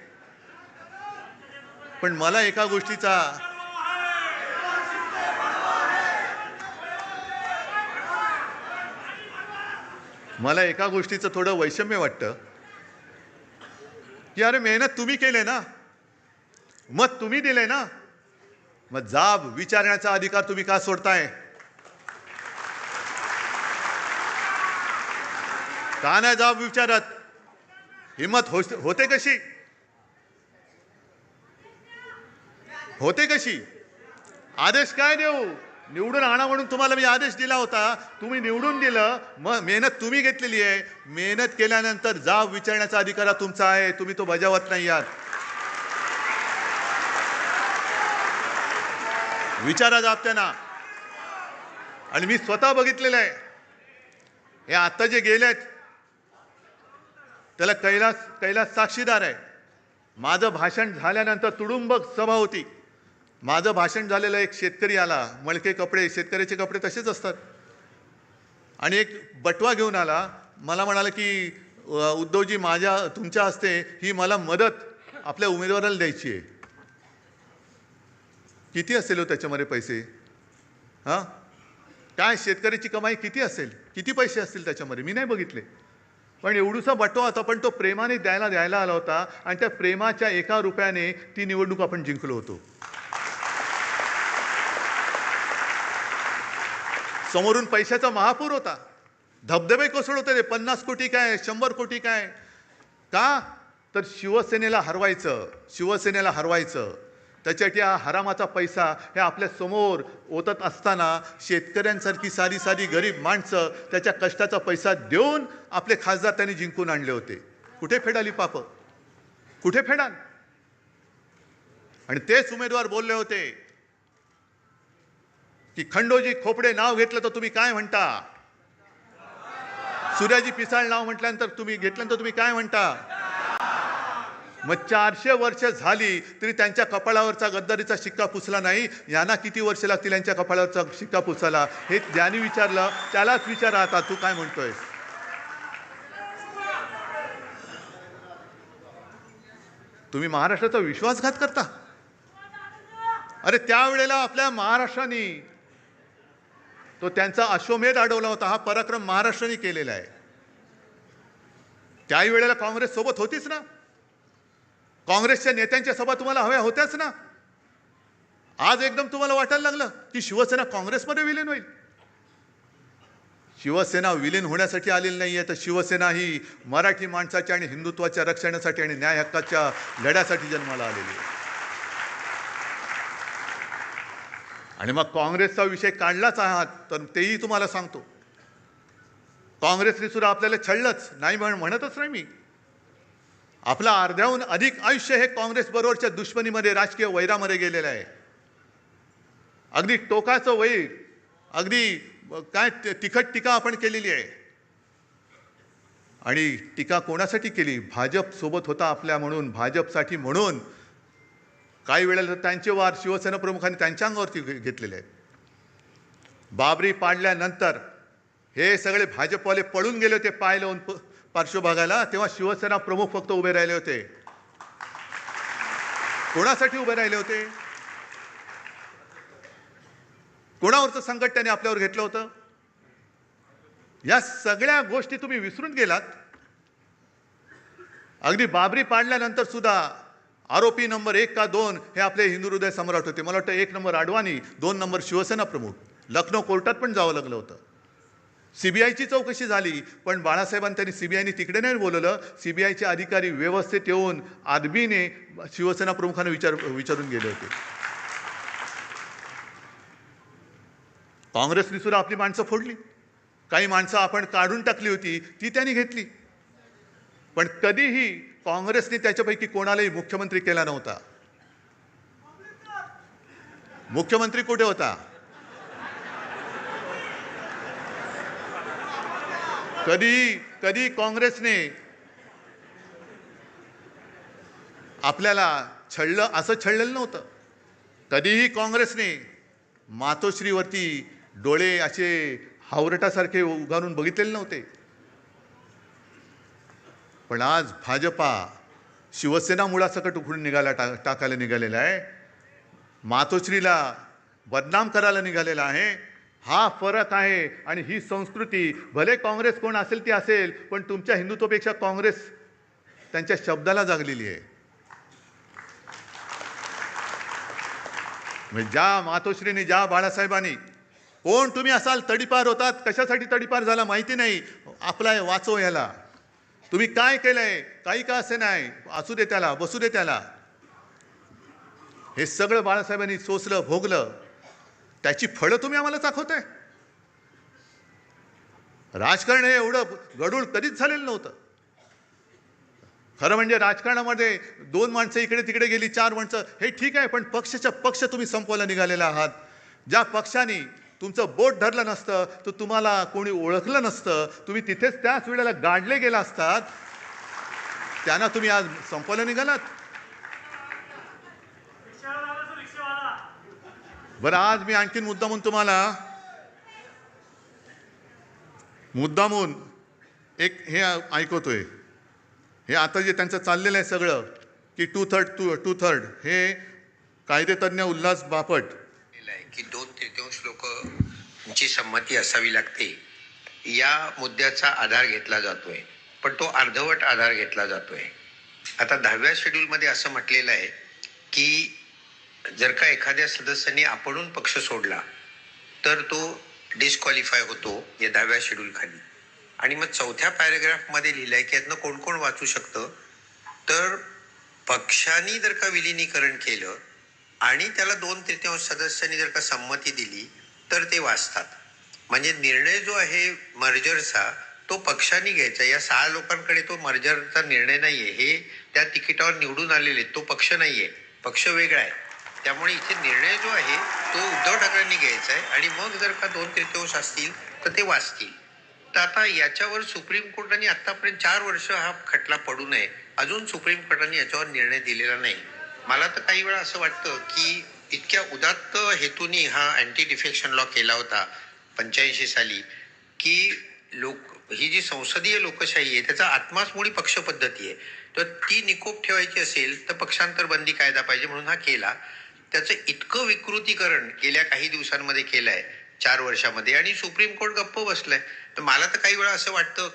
पण मला एका गोष्टीचं थोडं वैषम्य वाटतं की अरे मेहनत तुम्ही केले ना, मत तुम्ही दिले ना, मग जाब विचारण्याचा अधिकार तुम्ही का सोडताय? का नाही जाब विचारत? हिम्मत होते कशी? होते कशी? आदेश काय देऊ? निवडून आणा म्हणून तुम्हाला मी आदेश दिला होता, तुम्ही निवडून दिलं, मग मेहनत तुम्ही घेतलेली आहे. मेहनत केल्यानंतर जाब विचारण्याचा अधिकार तुमचा आहे, तुम्ही तो बजावत नाही आहात. विचारा जाब त्यांना. आणि मी स्वतः बघितलेलं आहे, हे आता जे गेलेत त्याला कैलास साक्षीदार आहे. माझं भाषण झाल्यानंतर तुडुंब सभा होती. माझं भाषण झालेलं एक शेतकरी आला, मळके कपडे, शेतकऱ्याचे कपडे तसेच असतात, आणि एक बटवा घेऊन आला. मला म्हणाला की उद्धवजी, तुमच्या हस्ते ही मला मदत आपल्या उमेदवाराला द्यायची आहे. किती असेल हो त्याच्यामध्ये पैसे? हां, काय शेतकऱ्याची कमाई किती असेल, किती पैसे असतील त्याच्यामध्ये? मी नाही बघितले. पण एवढूसा बटवा होता, पण तो प्रेमाने द्यायला आला होता, आणि त्या प्रेमाच्या 1 रुपयाने ती निवडणूक आपण जिंकलो होतो. समोरून पैशाचा महापूर होता, धबधबे कोसळत होते. 50 कोटी काय, 100 कोटी काय? का? तर शिवसेनेला हरवायचं. त्याच्यासाठी हा हरामाचा पैसा हे आपल्या समोर ओतत असताना शेतकऱ्यांसारखी साधी गरीब माणसं त्याच्या कष्टाचा पैसा देऊन आपले खासदार त्यांनी जिंकून आणले होते. कुठे फेडाली पाप? कुठे फेडाल? आणि तेच उमेदवार बोलले होते की खंडोजी खोपडे नाव घेतलं तर तुम्ही काय म्हणता? सूर्याजी पिसाळ नाव म्हटल्यानंतर तुम्ही काय म्हणता? मग 400 वर्ष झाली तरी त्यांच्या कपाळावरचा गद्दारीचा शिक्का पुसला नाही. यांना किती वर्ष लागतील यांच्या कपाळावरचा शिक्का पुसायला? हे ज्यांनी विचारलं त्यालाच विचारा आता, तू काय म्हणतोय? तुम्ही महाराष्ट्राचा विश्वासघात करता. अरे त्यावेळेला आपल्या महाराष्ट्राने तो त्यांचा अश्वमेध अडवला होता. हा पराक्रम महाराष्ट्राने केलेला आहे. त्याही वेळेला काँग्रेस सोबत होतीच ना. काँग्रेसच्या नेत्यांच्या सभा तुम्हाला हव्या होत्याच ना. आज एकदम तुम्हाला वाटायला लागलं की शिवसेना काँग्रेसमध्ये विलीन होईल. शिवसेना विलीन होण्यासाठी आलेली नाहीये, तर शिवसेना ही मराठी माणसाच्या आणि हिंदुत्वाच्या रक्षणासाठी आणि न्याय हक्काच्या लढ्यासाठी जन्माला आलेली आहे. आणि मग काँग्रेसचा विषय काढलाच आहात तर तेही तुम्हाला सांगतो, काँग्रेसने सुद्धा आपल्याला छळलंच नाही, म्हणतच नाही मी. आपलं अर्ध्याहून अधिक आयुष्य हे काँग्रेस बरोबरच्या दुश्मनीमध्ये, राजकीय वैरामध्ये गेलेलं आहे. अगदी टोकाचं वैर, अगदी काय तिखट टीका आपण केलेली आहे. आणि टीका कोणासाठी केली? भाजप सोबत होता आपल्या म्हणून, भाजपसाठी म्हणून. काही वेळेला त्यांचे वार शिवसेना प्रमुखांनी त्यांच्या अंगावरती घेतलेले आहेत. बाबरी पाडल्यानंतर हे सगळे भाजपवाले पळून गेले होते पाय लावून पार्श्वभागाला, तेव्हा शिवसेना प्रमुख फक्त उभे राहिले होते. कोणासाठी उभे राहिले होते? कोणावरचं संकट त्यांनी आपल्यावर घेतलं होतं? या सगळ्या गोष्टी तुम्ही विसरून गेलात. अगदी बाबरी पाडल्यानंतर सुद्धा आरोपी नंबर 1 का 2 हे आपले हिंदू हृदय सम्राट होते. मला वाटतं 1 नंबर अडवाणी, 2 नंबर शिवसेना प्रमुख. लखनौ कोर्टात पण जावं लागलं होतं. सीबीआयची चौकशी झाली, पण बाळासाहेबांनी त्यांनी सीबीआयने तिकडे नाही बोलवलं. सीबीआयचे अधिकारी व्यवस्थेत येऊन आदबीने शिवसेना प्रमुखांना विचारून गेले होते. काँग्रेसने सुद्धा आपली माणसं फोडली. काही माणसं आपण काढून टाकली होती ती त्यांनी घेतली. पण कधीही काँग्रेसने त्याच्यापैकी कोणालाही मुख्यमंत्री केला नव्हता. मुख्यमंत्री कुठे होता? कधी काँग्रेसने आपल्याला असं छळलेलं नव्हतं. कधीही काँग्रेसने मातोश्रीवरती डोळे असे हावरटासारखे उगारून बघितलेले नव्हते. पण आज भाजपा शिवसेना मुळासकट उखडून टाकायला निघालेला आहे. मातोश्रीला बदनाम करायला निघालेला आहे. हा फरक आहे. आणि ही संस्कृती भले काँग्रेस कोण असेल ती असेल, पण तुमच्या हिंदुत्वापेक्षा काँग्रेस त्यांच्या शब्दाला जागलेली आहे. म्हणजे ज्या मातोश्रीने, ज्या बाळासाहेबांनी, कोण तुम्ही असाल, तडीपार होतात, कशासाठी तडीपार झाला माहिती नाही, आपला वाचव याला, तुम्ही काय केलंय, काही का असे नाही, असू दे त्याला, बसू दे त्याला, हे सगळं बाळासाहेबांनी सोसलं, भोगलं. त्याची फळं तुम्ही आम्हाला दाखवताय. राजकारण हे एवढं गडूळ कधीच झालेलं नव्हतं. खरं म्हणजे राजकारणामध्ये 2 माणसं इकडे तिकडे गेली, 4 माणसं, हे ठीक आहे, पण पक्ष तुम्ही संपवायला निघालेला आहात. ज्या पक्षाने तुमचं बोट धरलं नसतं, तर तुम्हाला कोणी ओळखलं नसतं, तुम्ही तिथेच त्याच वेळेला गाडले गेला असतात, त्यांना तुम्ही आज संपवायला निघालात. बरं, आज मी आणखीन मुद्दामून एक हे ऐकवतोय. हे आता जे त्यांचं चाललेलं आहे सगळं, की टू थर्ड हे कायदेतज्ञ उल्हास बापट की 2/3 लोकांची संमती असावी लागते, या मुद्द्याचा आधार घेतला जातोय, पण तो अर्धवट आधार घेतला जातोय. आता 10व्या शेड्यूलमध्ये असं म्हटलेलं आहे की जर का एखाद्या सदस्याने आपणून पक्ष सोडला तर तो डिस्क्वालिफाय होतो या 10व्या शेड्यूल खाली. आणि मग 4थ्या पॅरेग्राफमध्ये लिहिलंय की यातनं कोण कोण वाचू शकतं, तर पक्षाने जर का विलिनीकरण केलं आणि त्याला 2/3 सदस्यांनी जर का संमती दिली तर ते वाचतात. म्हणजे निर्णय जो आहे मर्जरचा तो पक्षाने घ्यायचा. या 6 लोकांकडे तो मर्जरचा निर्णय नाहीये, हे त्या तिकिटावर निवडून आलेले, तो पक्ष नाहीये, पक्ष वेगळा आहे. त्यामुळे इथे निर्णय जो आहे तो उद्धव ठाकरेंनी घ्यायचा आहे आणि मग जर का 2/3 असतील तर ते वाचतील. तर आता याच्यावर सुप्रीम कोर्टाने आतापर्यंत 4 वर्ष हा खटला पडू नये, अजून सुप्रीम कोर्टाने याच्यावर निर्णय दिलेला नाही. मला तर काही वेळा असं वाटतं की इतक्या उदात्त हेतूनी हा अँटी डिफेक्शन लॉ केला होता 85 साली, की ही जी संसदीय लोकशाही आहे त्याचा आत्माच मुळी पक्ष पद्धती आहे. तर ती निकोप ठेवायची असेल तर पक्षांतर बंदी कायदा पाहिजे म्हणून हा केला. त्याचं इतकं विकृतीकरण गेल्या काही दिवसांमध्ये केलं आहे 4 वर्षामध्ये, आणि सुप्रीम कोर्ट गप्प बसलंय. तर मला तर काही वेळा असं वाटतं,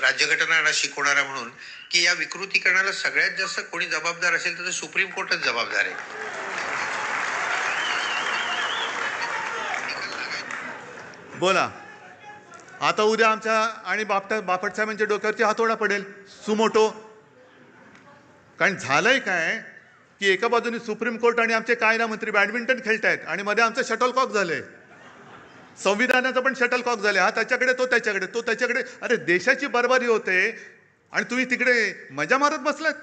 राज्यघटना शिकवणारा म्हणून, की या विकृतीकरणाला सगळ्यात जास्त कोणी जबाबदार असेल तर सुप्रीम कोर्टच जबाबदार आहे. बोला. आता उद्या आमच्या आणि बापट साहेबांच्या डोक्यावरती हातोडा पडेल सुमोटो. कारण झालंय काय की एका बाजूने सुप्रीम कोर्ट आणि आमचे कायदा मंत्री बॅडमिंटन खेळतायत आणि मध्ये आमचं शटलकॉक झालंय. संविधानाचं पण शटलकॉक झाले, हा त्याच्याकडे, तो त्याच्याकडे. अरे देशाची बरबादी होते आणि तुम्ही तिकडे मजा मारत बसलात.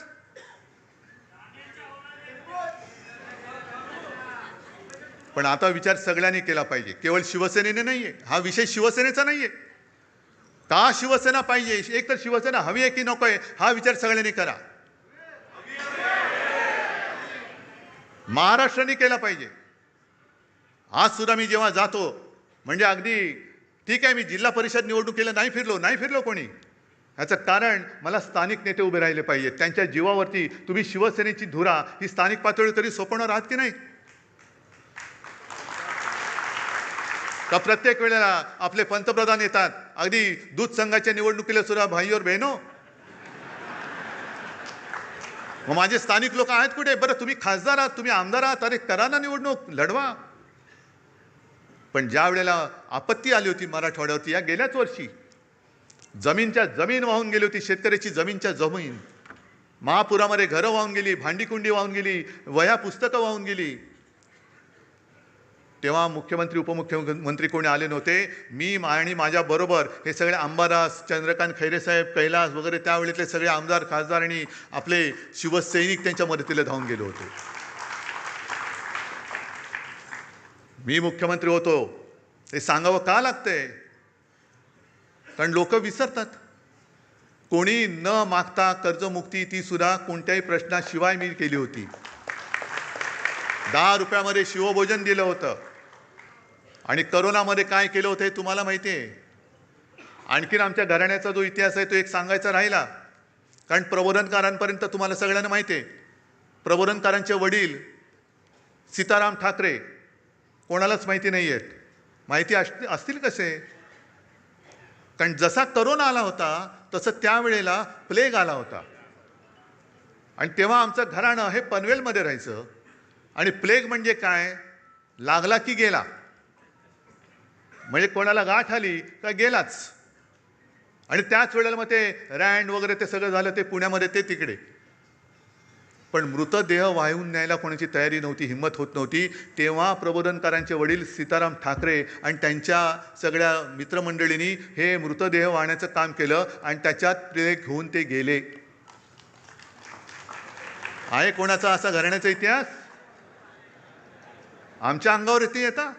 पण आता विचार सगळ्यांनी केला पाहिजे, केवळ शिवसेनेने नाहीये. हा विषय शिवसेनेचा नाहीये. का शिवसेना पाहिजे, एक तर शिवसेना हवी आहे की नको आहे, हा विचार सगळ्यांनी करा. महाराष्ट्राने केला पाहिजे. आज सुद्धा मी जेव्हा जातो, म्हणजे अगदी ठीक आहे, मी जिल्हा परिषद निवडणुकीला नाही फिरलो कोणी. याचं कारण मला स्थानिक नेते उभे राहिले पाहिजेत. त्यांच्या जीवावरती तुम्ही शिवसेनेची धुरा ही स्थानिक पातळीवर तरी सोपवणार आहात की नाही? का प्रत्येक वेळेला आपले पंतप्रधान येतात, अगदी दूध संघाच्या निवडणुकीला सुद्धा भाई और बहिनो, मग माझे स्थानिक लोक आहेत कुठे? बरं, तुम्ही खासदार आहात, तुम्ही आमदार आहात, अरे करा ना निवडणूक, लढवा. पण ज्या वेळेला आपत्ती आली होती मराठवाड्यावरती, या गेल्याच वर्षी जमीन वाहून गेली होती, शेतकऱ्याची जमीन, महापुरामध्ये घरं वाहून गेली, भांडीकुंडी वाहून गेली, वह्या पुस्तकं वाहून गेली. तेव्हा मुख्यमंत्री उपमुख्यमंत्री कोणी आले नव्हते. मी आणि माझ्याबरोबर हे सगळे अंबादास, चंद्रकांत खैरेसाहेब, कैलास वगैरे त्यावेळेतले सगळे आमदार, खासदार आणि आपले शिवसैनिक त्यांच्या मदतीला धावून गेले होते. मी मुख्यमंत्री होतो हे सांगावं का लागतंय? कारण लोक विसरतात. कोणी न मागता कर्जमुक्ती ती सुद्धा कोणत्याही प्रश्नाशिवाय मी केली होती. 10 रुपयामध्ये शिवभोजन दिलं होतं आणि करोनामध्ये काय केलं होतं हे तुम्हाला माहिती आहे. आणखीन आमच्या घराण्याचा जो इतिहास आहे तो एक सांगायचा राहिला, कारण प्रबोधनकारांपर्यंत तुम्हाला सगळ्यांना माहिती आहे. प्रबोधनकारांचे वडील सीताराम ठाकरे कोणालाच माहिती नाही आहेत. माहिती असतील कसे? कारण जसा करोना आला होता तसं त्यावेळेला प्लेग आला होता आणि तेव्हा आमचं घराणं हे पनवेलमध्ये राहायचं. आणि प्लेग म्हणजे काय? लागला की गेला, म्हणजे कोणाला गाठ आली का गेलाच. आणि त्याच वेळेला मग ते रँड वगैरे ते सगळं झालं, ते पुण्यामध्ये ते तिकडे. पण मृतदेह वाहून न्यायला कोणाची तयारी नव्हती, हिंमत होत नव्हती. तेव्हा प्रबोधनकारांचे वडील सीताराम ठाकरे आणि त्यांच्या सगळ्या मित्रमंडळींनी हे मृतदेह वाहण्याचं काम केलं आणि त्याच्यात प्लेग घेऊन ते गेले. आहे कोणाचा असा घराण्याचा इतिहास? आमच्या अंगावर येते येता.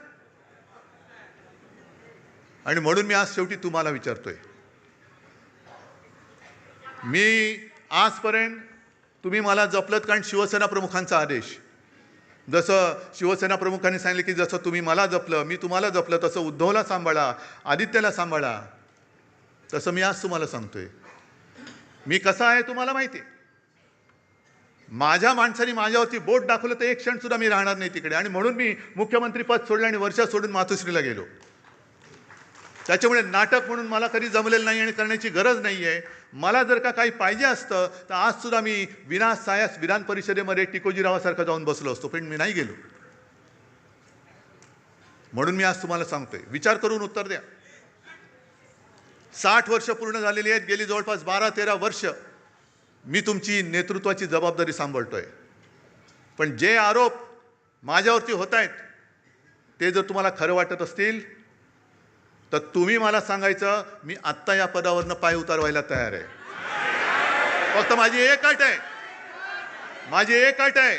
आणि म्हणून मी आज शेवटी तुम्हाला विचारतोय, मी आजपर्यंत तुम्ही मला जपलत कारण शिवसेना प्रमुखांचा आदेश. जसं शिवसेना प्रमुखांनी सांगितलं की जसं तुम्ही मला जपलं, मी तुम्हाला जपलं, तसं उद्धवला सांभाळा, आदित्यला सांभाळा, तसं मी आज तुम्हाला सांगतोय. मी कसा आहे तुम्हाला माहिती आहे. माझ्या माणसाने माझ्यावरती बोट दाखवलं तर एक क्षण सुद्धा मी राहणार नाही तिकडे. आणि म्हणून मी मुख्यमंत्री पद सोडलं आणि वर्षा सोडून मातोश्रीला गेलो. त्याच्यामुळे नाटक म्हणून मला कधी जमलेलं नाही आणि करण्याची गरज नाही आहे. मला जर का काही पाहिजे असतं तर आज सुद्धा मी विनासायास विधान परिषदेमध्ये टिकोजीरावासारखं जाऊन बसलो असतो, पण मी नाही गेलो. म्हणून मी आज तुम्हाला सांगतोय, विचार करून उत्तर द्या. 60 वर्ष पूर्ण झालेली आहेत. गेली जवळपास 12-13 वर्ष मी तुमची नेतृत्वाची जबाबदारी सांभाळतोय. पण जे आरोप माझ्यावरती होत आहेत ते जर तुम्हाला खरं वाटत असतील तर तुम्ही मला सांगायचं, मी आत्ता या पदावरनं पाय उतारवायला तयार आहे. फक्त माझी एक अट आहे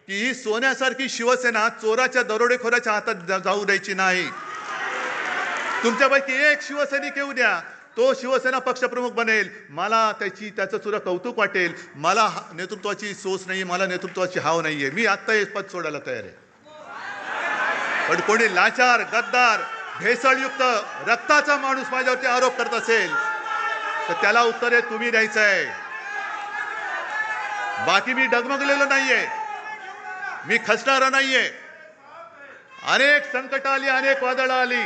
की ही सोन्यासारखी शिवसेना चोराच्या दरोडेखोराच्या हातात जाऊ द्यायची नाही. तुमच्यापैकी एक शिवसैनिक येऊ द्या, तो शिवसेना पक्षप्रमुख बनेल, मला त्याचं सुद्धा कौतुक वाटेल. मला नेतृत्वाची सोच नाही, मला नेतृत्वाची हाव नाही आहे. मी आत्ता हे पद सोडायला तयार आहे. पण कोणी लाचार, गद्दार, भेसळयुक्त रक्ताचा माणूस माझ्यावरती आरोप करत असेल तर त्याला उत्तर हे तुम्ही द्यायचं आहे. बाकी मी डगमगलेलो नाहीये, मी खचणारा नाहीये. अनेक संकट आली, अनेक वादळं आली,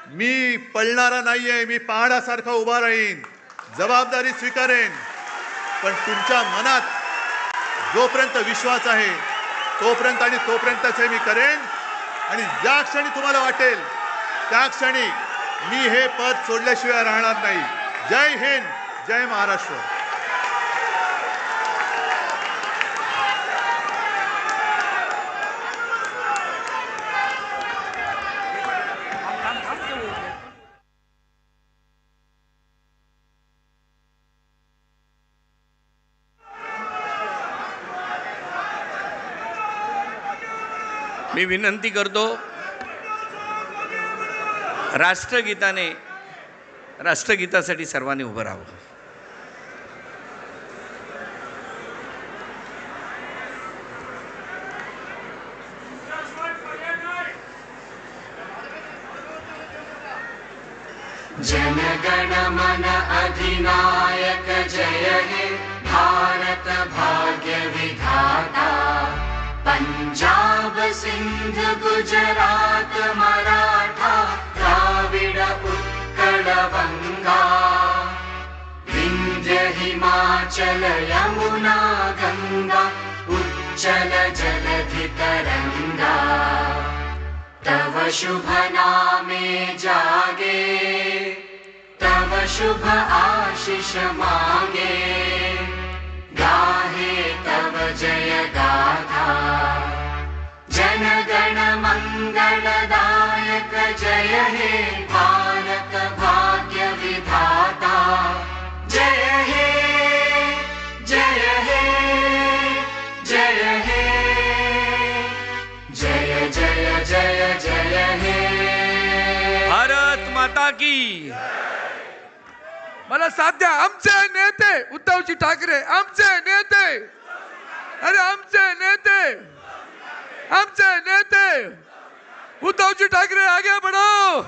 मी पळणारा नाहीये. मी पहाडासारखा उभा राहीन, जबाबदारी स्वीकारेन. पण तुमच्या मनात जोपर्यंत विश्वास आहे तोपर्यंतच हे मी करेन. आणि ज्या क्षणी तुम्हाला वाटेल त्या क्षणी मी हे पद सोडल्याशिवाय राहणार नाही. जय हिंद, जय महाराष्ट्र. मी विनंती करतो, राष्ट्रगीतासाठी सर्वांनी उभं राहावं. जनगण मन अधिनायक जय हे भारत भाग्य विधाता. पंजाब सिंध गुजरात मराठा द्राविड उत्कल गंगा. विंध्य हिमाचल यमुना गंगा उच्चल जलधि तरंगा. तव शुभ नामे जागे, तव शुभ आशीष मांगे. गाहे तव जय गाथा, जनगण मंगलदायक जय हे भारत भाग्य विधाता. जय हे, जय हे, जय हे, जय जय जय जय हे. भारत माता की. मला साध्या आमचे नेते उद्धवजी ठाकरे, आमचे नेते, अरे आमचे नेते आमचे नेते उद्धवजी ठाकरे आगे बढ़ो.